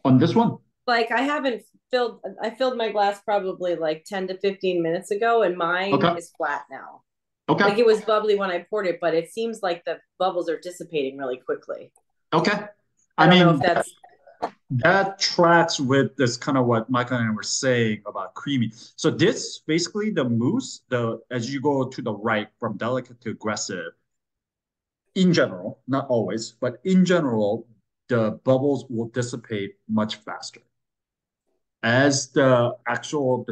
On this one? Like I filled my glass probably like 10 to 15 minutes ago, and mine is flat now. Okay. Like it was bubbly when I poured it, but it seems like the bubbles are dissipating really quickly. Okay. I don't know if that tracks with this kind of what Michael and I were saying about creamy. So this basically the mousse, as you go to the right from delicate to aggressive, in general, not always, but in general, the bubbles will dissipate much faster. As the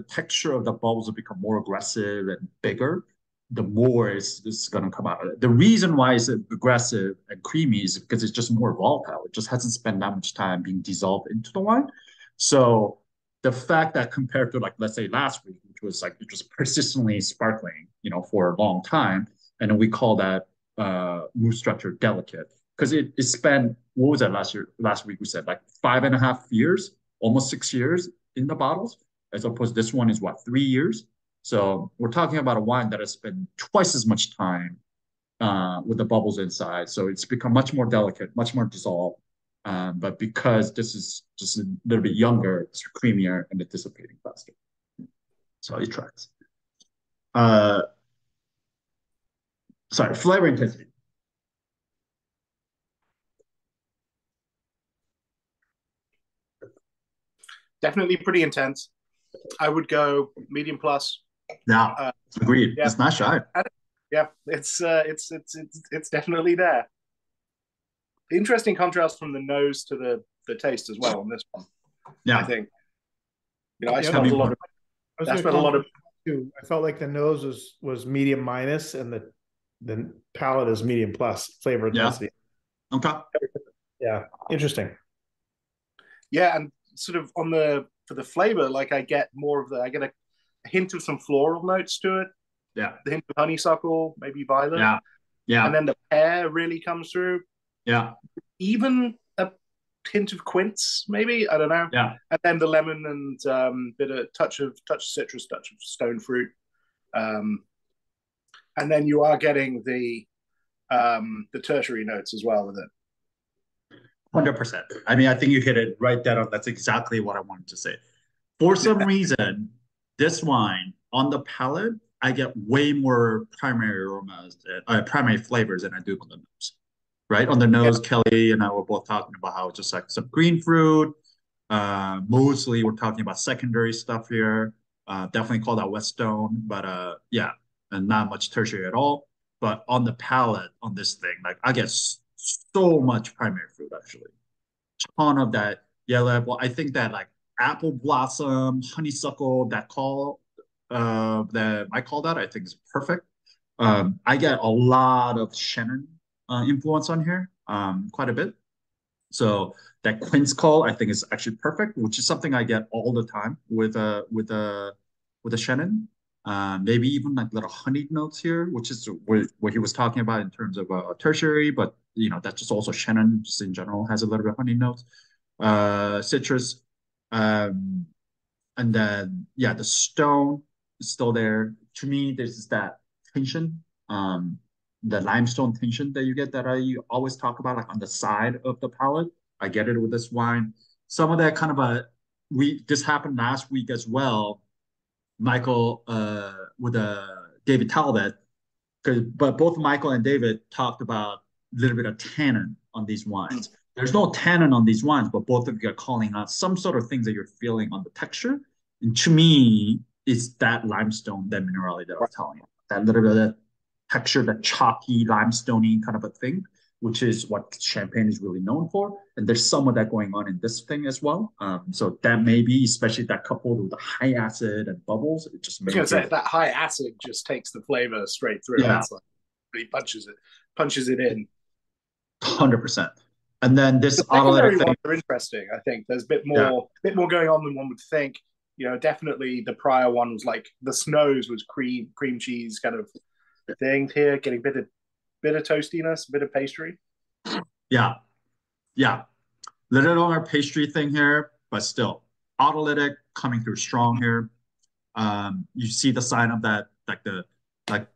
texture of the bubbles will become more aggressive and bigger, the more is going to come out of it. The reason why it's aggressive and creamy is because it's just more volatile. It just hasn't spent that much time being dissolved into the wine. So the fact that compared to, like, let's say last week, which was like, it was persistently sparkling, for a long time, and then we call that mousse structure delicate, because it spent, what was that last week we said, like 5.5 years, almost 6 years in the bottles, as opposed to this one is what, 3 years. So we're talking about a wine that has spent twice as much time with the bubbles inside. So it's become much more delicate, much more dissolved. But because this is just a little bit younger, it's creamier and it's dissipating faster. So it tracks. Sorry, flavor intensity. Definitely pretty intense. I would go medium plus. Yeah, agreed. Yeah. It's not shy. Yeah, it's definitely there. Interesting contrast from the nose to the taste as well on this one. Yeah, I think. I spent a lot of. I spent a lot of. Too. I felt like the nose was medium minus, and the palate is medium plus flavor intensity. Yeah. Okay. Yeah, interesting. Yeah, and sort of for the flavor, like I get a hint of some floral notes to it. Yeah. The hint of honeysuckle, maybe violet. Yeah. Yeah. And then the pear really comes through. Yeah. Even a hint of quince, maybe. I don't know. Yeah. And then the lemon and touch of citrus, touch of stone fruit. And then you are getting the tertiary notes as well with it. 100%. I mean, I think you hit it right there. That's exactly what I wanted to say. For some reason, this wine on the palate, I get way more primary aromas, primary flavors than I do on the nose. Right on the nose, yeah. Kelly and I were both talking about how it's just like some green fruit. Mostly, we're talking about secondary stuff here. Definitely call that Whetstone, but yeah, and not much tertiary at all. But on the palate, on this thing, like I get so much primary fruit actually, ton of that yellow apple. I think that like apple blossom, honeysuckle, that I call that, I think is perfect. I get a lot of Shannon influence on here, quite a bit. So that quince call I think is actually perfect, which is something I get all the time with a Shannon. Maybe even like little honey notes here, which is what he was talking about in terms of tertiary, but that's just also Shannon just in general has a little bit of honey notes, citrus, and then yeah, the stone is still there. To me, there's that tension, the limestone tension that you get that I always talk about, like on the side of the palate. I get it with this wine. Some of that kind of this happened last week as well. Michael with David Talbot, but both Michael and David talked about a little bit of tannin on these wines. there's no tannin on these wines, but both of you are calling out some sort of things that you're feeling on the texture. And to me, it's that limestone, that minerality that I was telling you. That little bit of that texture, that chalky, limestoney kind of a thing, which is what champagne is really known for. And there's some of that going on in this thing as well. So that may be, especially that coupled with the high acid and bubbles, it just makes I was gonna say that high acid just takes the flavor straight through. Yeah. It's like really punches it in. 100%. And then this The secondary autolytic thing, ones are interesting. I think there's a bit more going on than one would think. Definitely the prior one was like the snows was cream cheese kind of thing. Here, getting a bit of toastiness, a bit of pastry. yeah, yeah. Little on our pastry thing here, but still autolytic coming through strong here. You see the sign of that, like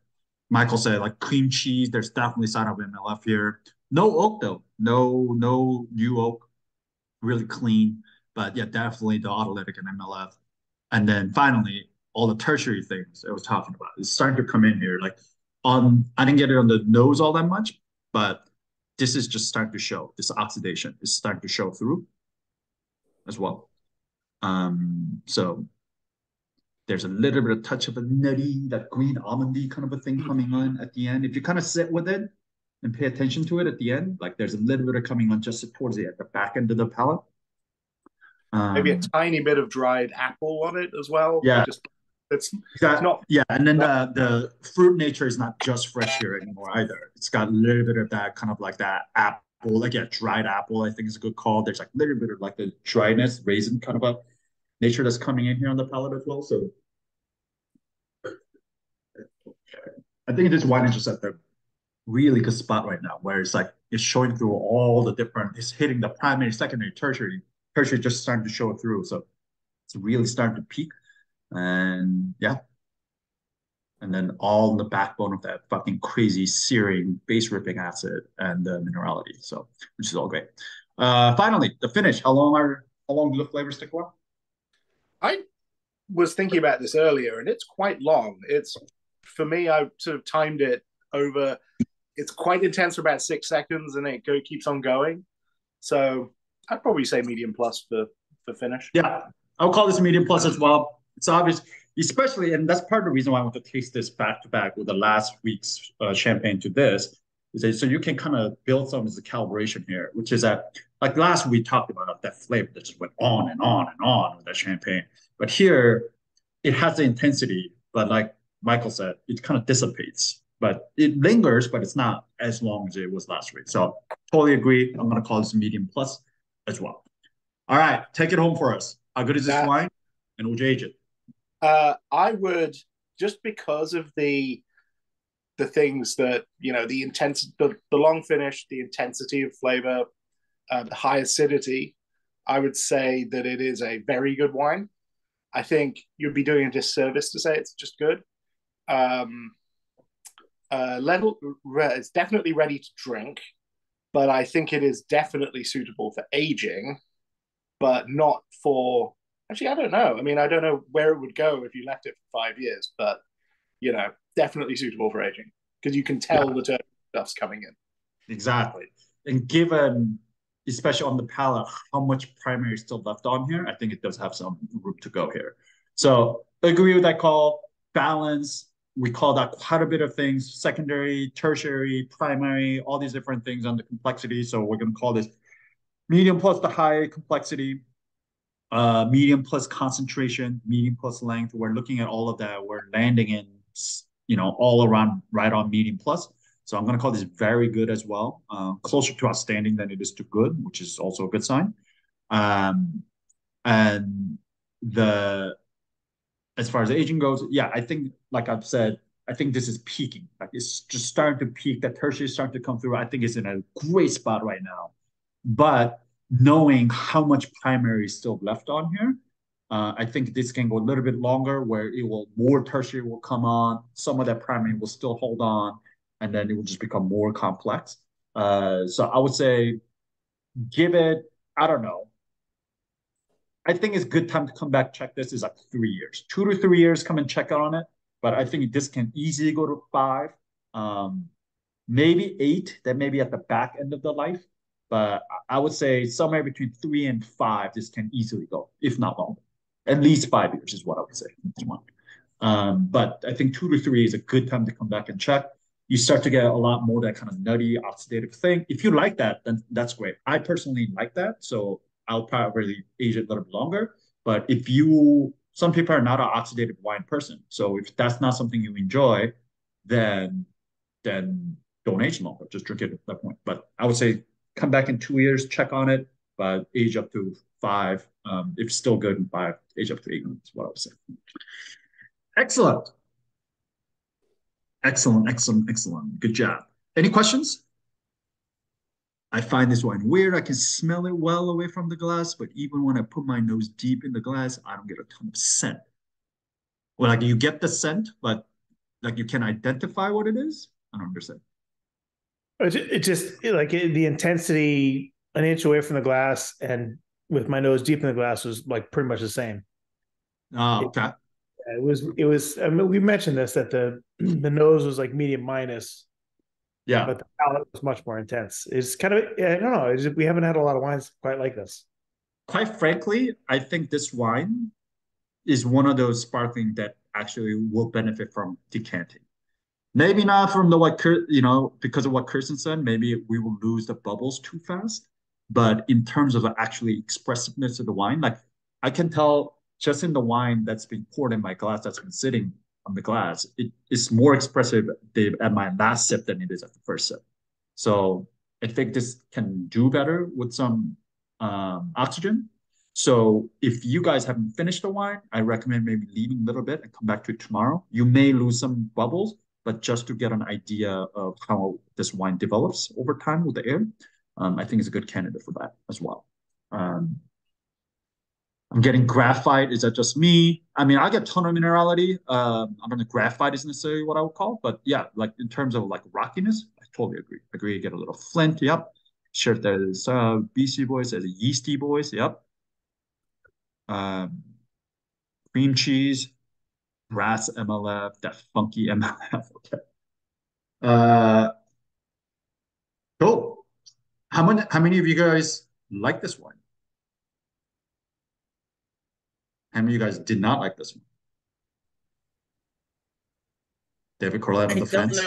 Michael said, like cream cheese. There's definitely sign of MLF here. No oak though. No new oak. Really clean. But yeah, definitely the autolytic and MLF. And then finally, all the tertiary things I was talking about is starting to come in here. Like I didn't get it on the nose all that much, but this is just starting to show. This oxidation is starting to show through as well. So there's a little bit of touch of a nutty, that green almondy kind of a thing coming on at the end. If you kind of sit with it and pay attention to it at the end, like there's a little bit of coming on just towards at the back end of the palate. Maybe a tiny bit of dried apple on it as well. Yeah. It's not. Yeah, and then the fruit nature is not just fresh here anymore either. It's got a little bit of that kind of like that apple, like dried apple, I think is a good call. There's like a little bit of like the dryness, raisin kind of a nature that's coming in here on the palate as well. So I think this wine is just at the really good spot right now, where it's like it's showing through all the different, it's hitting the primary, secondary, tertiary just starting to show through. So it's really starting to peak. And yeah. And then all in the backbone of that fucking crazy searing base ripping acid and the minerality. So which is all great. Finally, the finish. How long do the flavors stick around? I was thinking about this earlier, and it's quite long. It's for me, I sort of timed it over. It's quite intense for about 6 seconds, and it keeps on going. So I'd probably say medium plus for finish. Yeah, I'll call this medium plus as well. It's obvious, especially, and that's part of the reason why I want to taste this back to back with the last week's champagne to this. Is that so you can kind of build some as a calibration here, which is that like last we talked about that flavor that just went on and on and on with that champagne. But here, it has the intensity, but like Michael said, it kind of dissipates. But it lingers, but it's not as long as it was last week. So totally agree. I'm going to call this medium plus as well. All right, take it home for us. How good is this wine? And would you age it? I would, just because of the things that, the intensity, the long finish, the intensity of flavor, the high acidity, I would say that it is a very good wine. I think you'd be doing a disservice to say it's just good. It's definitely ready to drink, but I think it is definitely suitable for aging, but not for. Actually, I don't know. I mean, I don't know where it would go if you left it for 5 years, but definitely suitable for aging because you can tell the turkey stuff's coming in. Exactly, and given especially on the palate how much primary is still left on here, I think it does have some room to go here. So agree with that call. Balance. We call that quite a bit of things: secondary, tertiary, primary, all these different things on the complexity. So we're going to call this medium plus the high complexity. Medium plus concentration, medium plus length. We're looking at all of that. We're landing in, all around right on medium plus. So I'm going to call this very good as well. Closer to outstanding than it is to good, which is also a good sign. And as far as aging goes, yeah, I think, like I've said, I think this is peaking. Like it's just starting to peak. That tertiary is starting to come through. I think it's in a great spot right now. But knowing how much primary is still left on here, I think this can go a little bit longer where more tertiary will come on, some of that primary will still hold on, and then it will just become more complex. So I would say give it, I don't know. I think it's a good time to come back, check this is like 3 years. 2 to 3 years, come and check out on it. But I think this can easily go to 5, maybe 8, that may be at the back end of the life. but I would say somewhere between 3 and 5, this can easily go, if not longer. At least 5 years is what I would say. But I think 2 to 3 is a good time to come back and check. You start to get a lot more that kind of nutty oxidative thing. If you like that, then that's great. I personally like that, so I'll probably age it a little bit longer. But some people are not an oxidative wine person, so if that's not something you enjoy, then don't age longer. Just drink it at that point. But I would say come back in 2 years, check on it, but age up to 5. If it's still good in 5, age up to 8 is what I would say. Excellent. Excellent. Good job. Any questions? I find this wine weird. I can smell it well away from the glass, but even when I put my nose deep in the glass, I don't get a ton of scent. Well, like you get the scent, but like you can identify what it is. I don't understand. It just like the intensity an inch away from the glass and with my nose deep in the glass was like pretty much the same. Oh, okay. It was. I mean, we mentioned this that the nose was like medium minus. Yeah. But the palate was much more intense. It's kind of, I don't know. We haven't had a lot of wines quite like this. Quite frankly, I think this wine is one of those sparkling that actually will benefit from decanting. Maybe not from because of what Kirsten said, maybe we will lose the bubbles too fast. But in terms of actually expressiveness of the wine, like I can tell just in the wine that's been poured in my glass that's been sitting on the glass, it is more expressive at my last sip than it is at the first sip. So I think this can do better with some oxygen. So if you guys haven't finished the wine, I recommend maybe leaving a little bit and come back to it tomorrow. You may lose some bubbles, but just to get an idea of how this wine develops over time with the air, I think it's a good candidate for that as well. I'm getting graphite. Is that just me? I mean, I get a ton of minerality. I don't know, graphite isn't necessarily what I would call, but yeah, like in terms of like rockiness, I totally agree. Agree, get a little flint. Yep. Sure, there's Beastie Boys, there's Yeastie Boys. Yep. Cream cheese, brass MLF, that funky MLF. Okay. Cool. How many of you guys like this one? How many of you guys did not like this one? David Corlette on the fence?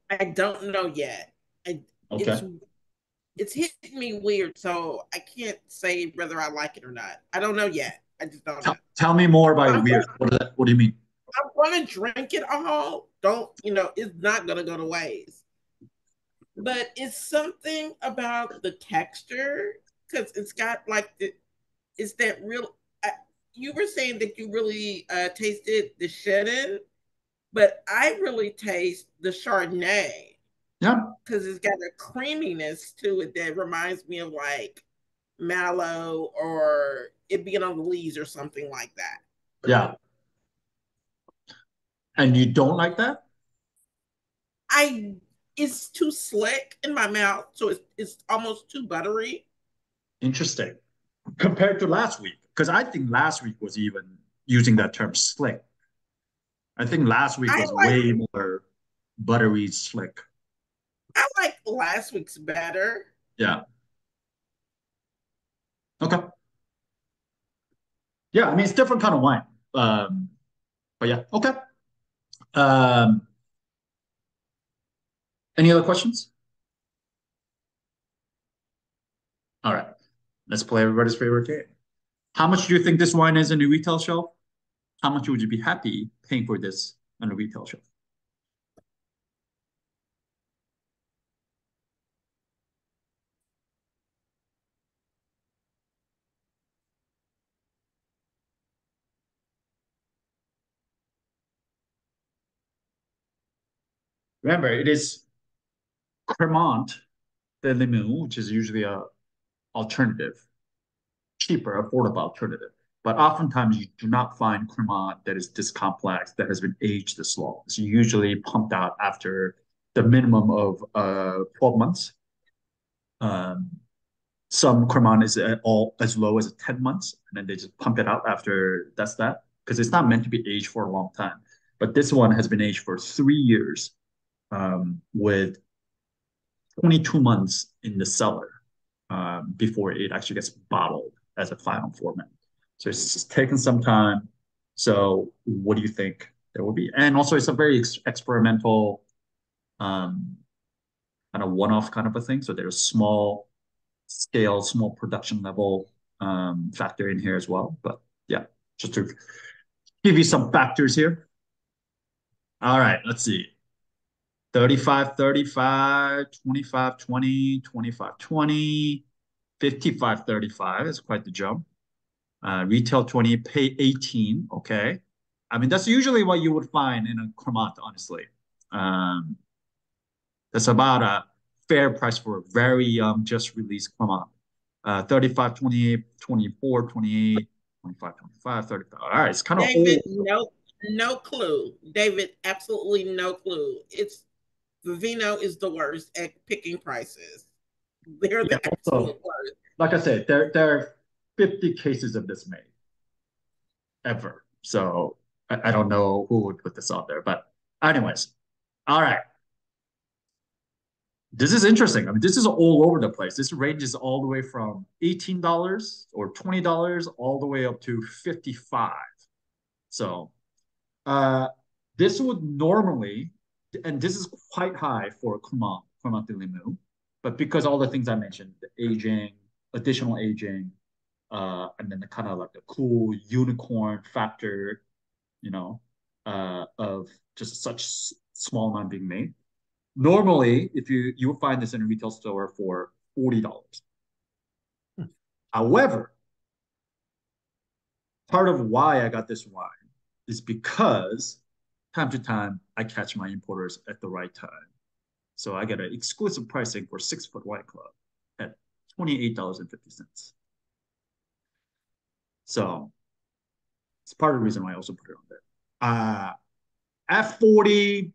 I don't know yet. Okay. It's hitting me weird, so I can't say whether I like it or not. I don't know yet. I just don't know. Tell me more about weird. What do you mean? I'm going to drink it all. It's not going to go to waste. But it's something about the texture because it's got like it's that real. You were saying that you really tasted the Shannon, but I really taste the Chardonnay. Yeah. Because it's got a creaminess to it that reminds me of like mallow or it being on the leaves or something like that. Yeah. And you don't like that? It's too slick in my mouth, so it's almost too buttery. Interesting. Compared to last week, because I think last week was even using that term slick. I think last week was way more buttery slick. I like last week's better. Yeah. Okay. Yeah, I mean it's different kind of wine. But yeah, okay. Any other questions? All right. Let's play everybody's favorite game. How much do you think this wine is in the retail shelf? How much would you be happy paying for this on the retail shelf? Remember, it is Cremant de Limoux, which is usually a alternative, cheaper, affordable alternative. But oftentimes you do not find Cremant that is this complex, that has been aged this long. It's usually pumped out after the minimum of 12 months. Some Cremant is all as low as 10 months, and then they just pump it out after that's that, because it's not meant to be aged for a long time. But this one has been aged for 3 years with 22 months in the cellar. before it actually gets bottled as a final format. So it's just taking some time. So what do you think there will be? And also, it's a very experimental kind of one-off kind of a thing. So there's small scale, small production level factor in here as well. But yeah, just to give you some factors here. All right, let's see. 35, 35, 25, 20, 25, 20, 55, 35 is quite the jump. Retail 20, pay 18. Okay. I mean, that's usually what you would find in a Cremant, honestly. That's about a fair price for a very young, just released Cremant. 35, 28, 24, 28, 25, 25, 35. All right, it's kind of David, old. no clue. David, absolutely no clue. It's Vivino is the worst at picking prices. They're Yeah, the also, absolute worst. like I said, there are 50 cases of this made ever. So I don't know who would put this out there. But anyways, all right. This is interesting. I mean, this is all over the place. This ranges all the way from $18 or $20 all the way up to 55. So this would normally, and this is quite high for Cremant de Limoux, but because all the things I mentioned, the aging, additional aging, and then the kind of like the cool unicorn factor, you know, of just such small amount being made. Normally, if you will find this in a retail store for $40. However, part of why I got this wine is because time to time I catch my importers at the right time. So I get an exclusive pricing for 6 Foot Wine Club at $28.50. So it's part of the reason why I also put it on there. At 40,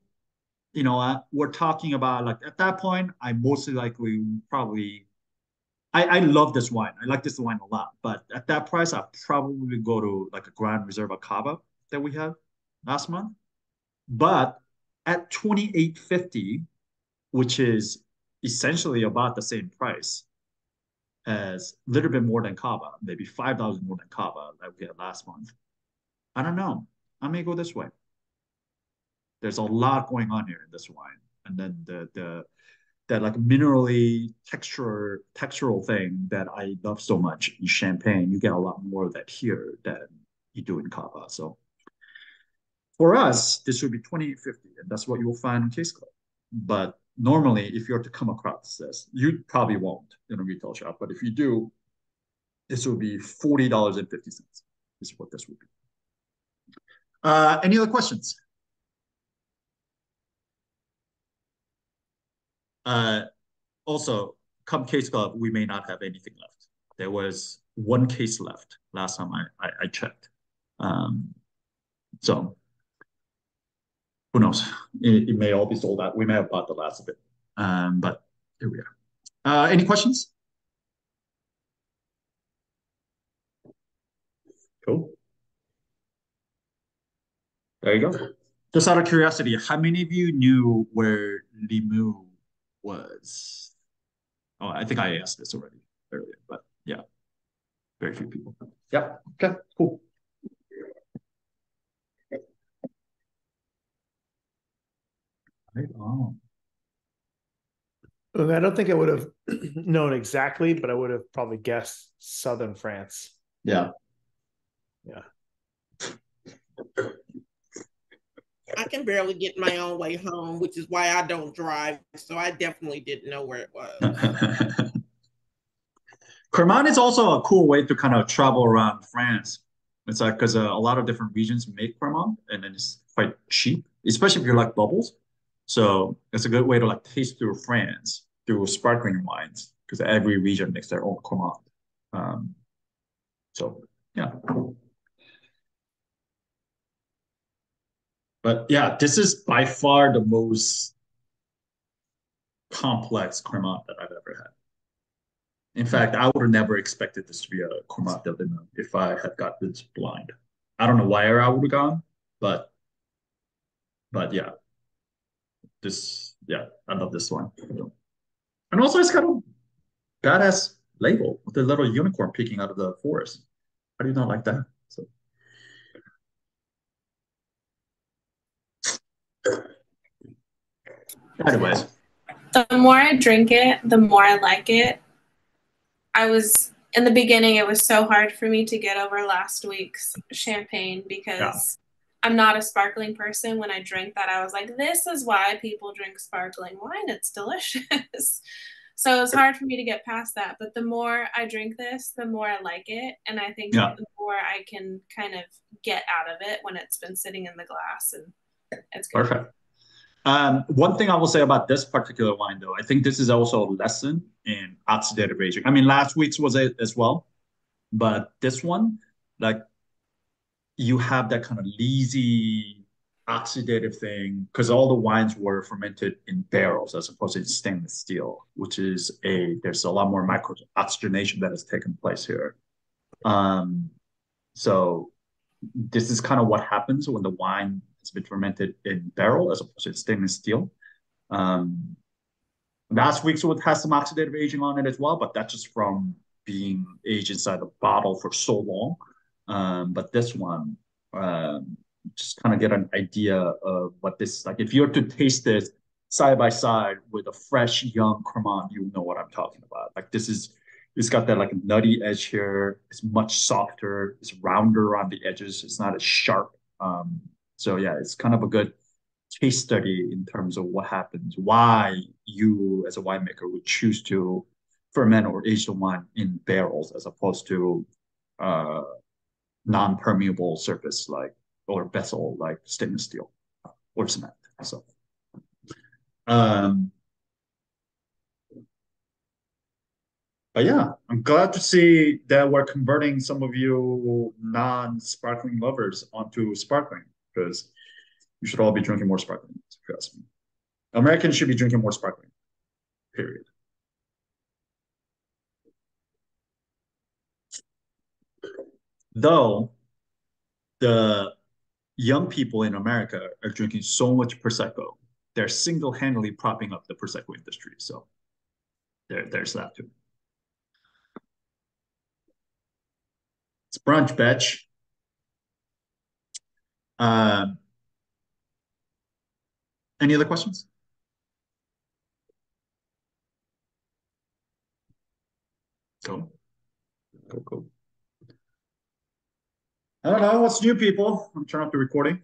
we're talking about like at that point, I mostly likely probably I love this wine. I like this wine a lot. But at that price, I probably would go to like a Grand Reserva Cava that we had last month. But at 28.50, which is essentially about the same price as a little bit more than Cava, maybe $5 more than Cava that we had last month. I don't know. I may go this way. There's a lot going on here in this wine. And then that like minerally textural thing that I love so much in Champagne, you get a lot more of that here than you do in Cava. So for us, this would be 28.50, and that's what you will find in Case Club. But normally, if you're to come across this, you probably won't in a retail shop. But if you do, this would be $40.50. Is what this would be. Any other questions? Also, come Case Club, we may not have anything left. There was one case left last time I checked. So who knows? It may all be sold out. We may have bought the last of it. But here we are. Any questions? Cool. There you go. Just out of curiosity, how many of you knew where Limoux was? Oh, I think I asked this already earlier, but yeah, very few people. Yep. Okay, cool. Right on. I don't think I would have known exactly, but I would have probably guessed southern France. Yeah. Yeah. I can barely get my own way home, which is why I don't drive. So I definitely didn't know where it was. Cremant is also a cool way to kind of travel around France. It's like because a lot of different regions make Cremant, and then it's quite cheap, especially if you like bubbles. So it's a good way to like taste through France through sparkling wines because every region makes their own Cremant. So yeah. But yeah, this is by far the most complex Cremant that I've ever had. In fact, I would have never expected this to be a Cremant de Limoux if I had got this blind. I don't know where I would have gone, but yeah, I love this one. And also it's got a badass label with the little unicorn peeking out of the forest. How do you not like that? So, anyways, The more I drink it, the more I like it. I was in the beginning, it was so hard for me to get over last week's champagne because I'm not a sparkling person. When I drank that, I was like, this is why people drink sparkling wine. It's delicious. So it was hard for me to get past that. But the more I drink this, the more I like it. And I think the more I can kind of get out of it when it's been sitting in the glass. And it's good. Perfect. One thing I will say about this particular wine, though, I think this is also a lesson in oxidative aging. I mean, last week's was it as well, but this one, like, you have that kind of lazy oxidative thing because all the wines were fermented in barrels as opposed to stainless steel, which is there's a lot more micro oxygenation that has taken place here. So this is kind of what happens when the wine has been fermented in barrel as opposed to stainless steel. Last week's would has some oxidative aging on it as well, but that's just from being aged inside the bottle for so long. But this one, just kind of get an idea of what this is like. If you were to taste this side by side with a fresh, young Cremant, you know what I'm talking about. Like it's got that like nutty edge here. It's much softer. It's rounder on the edges. It's not as sharp. So yeah, it's kind of a good case study in terms of what happens, why you as a winemaker would choose to ferment or age the wine in barrels as opposed to non-permeable surface like or vessel like stainless steel or cement. So but yeah, I'm glad to see that we're converting some of you non-sparkling lovers onto sparkling because you should all be drinking more sparkling, if you ask me. Americans should be drinking more sparkling, period. Though the young people in America are drinking so much Prosecco, they're single-handedly propping up the Prosecco industry. So there's that too. It's brunch, bitch. Any other questions? Go. Go. I don't know. What's new, people? I'm turning off the recording.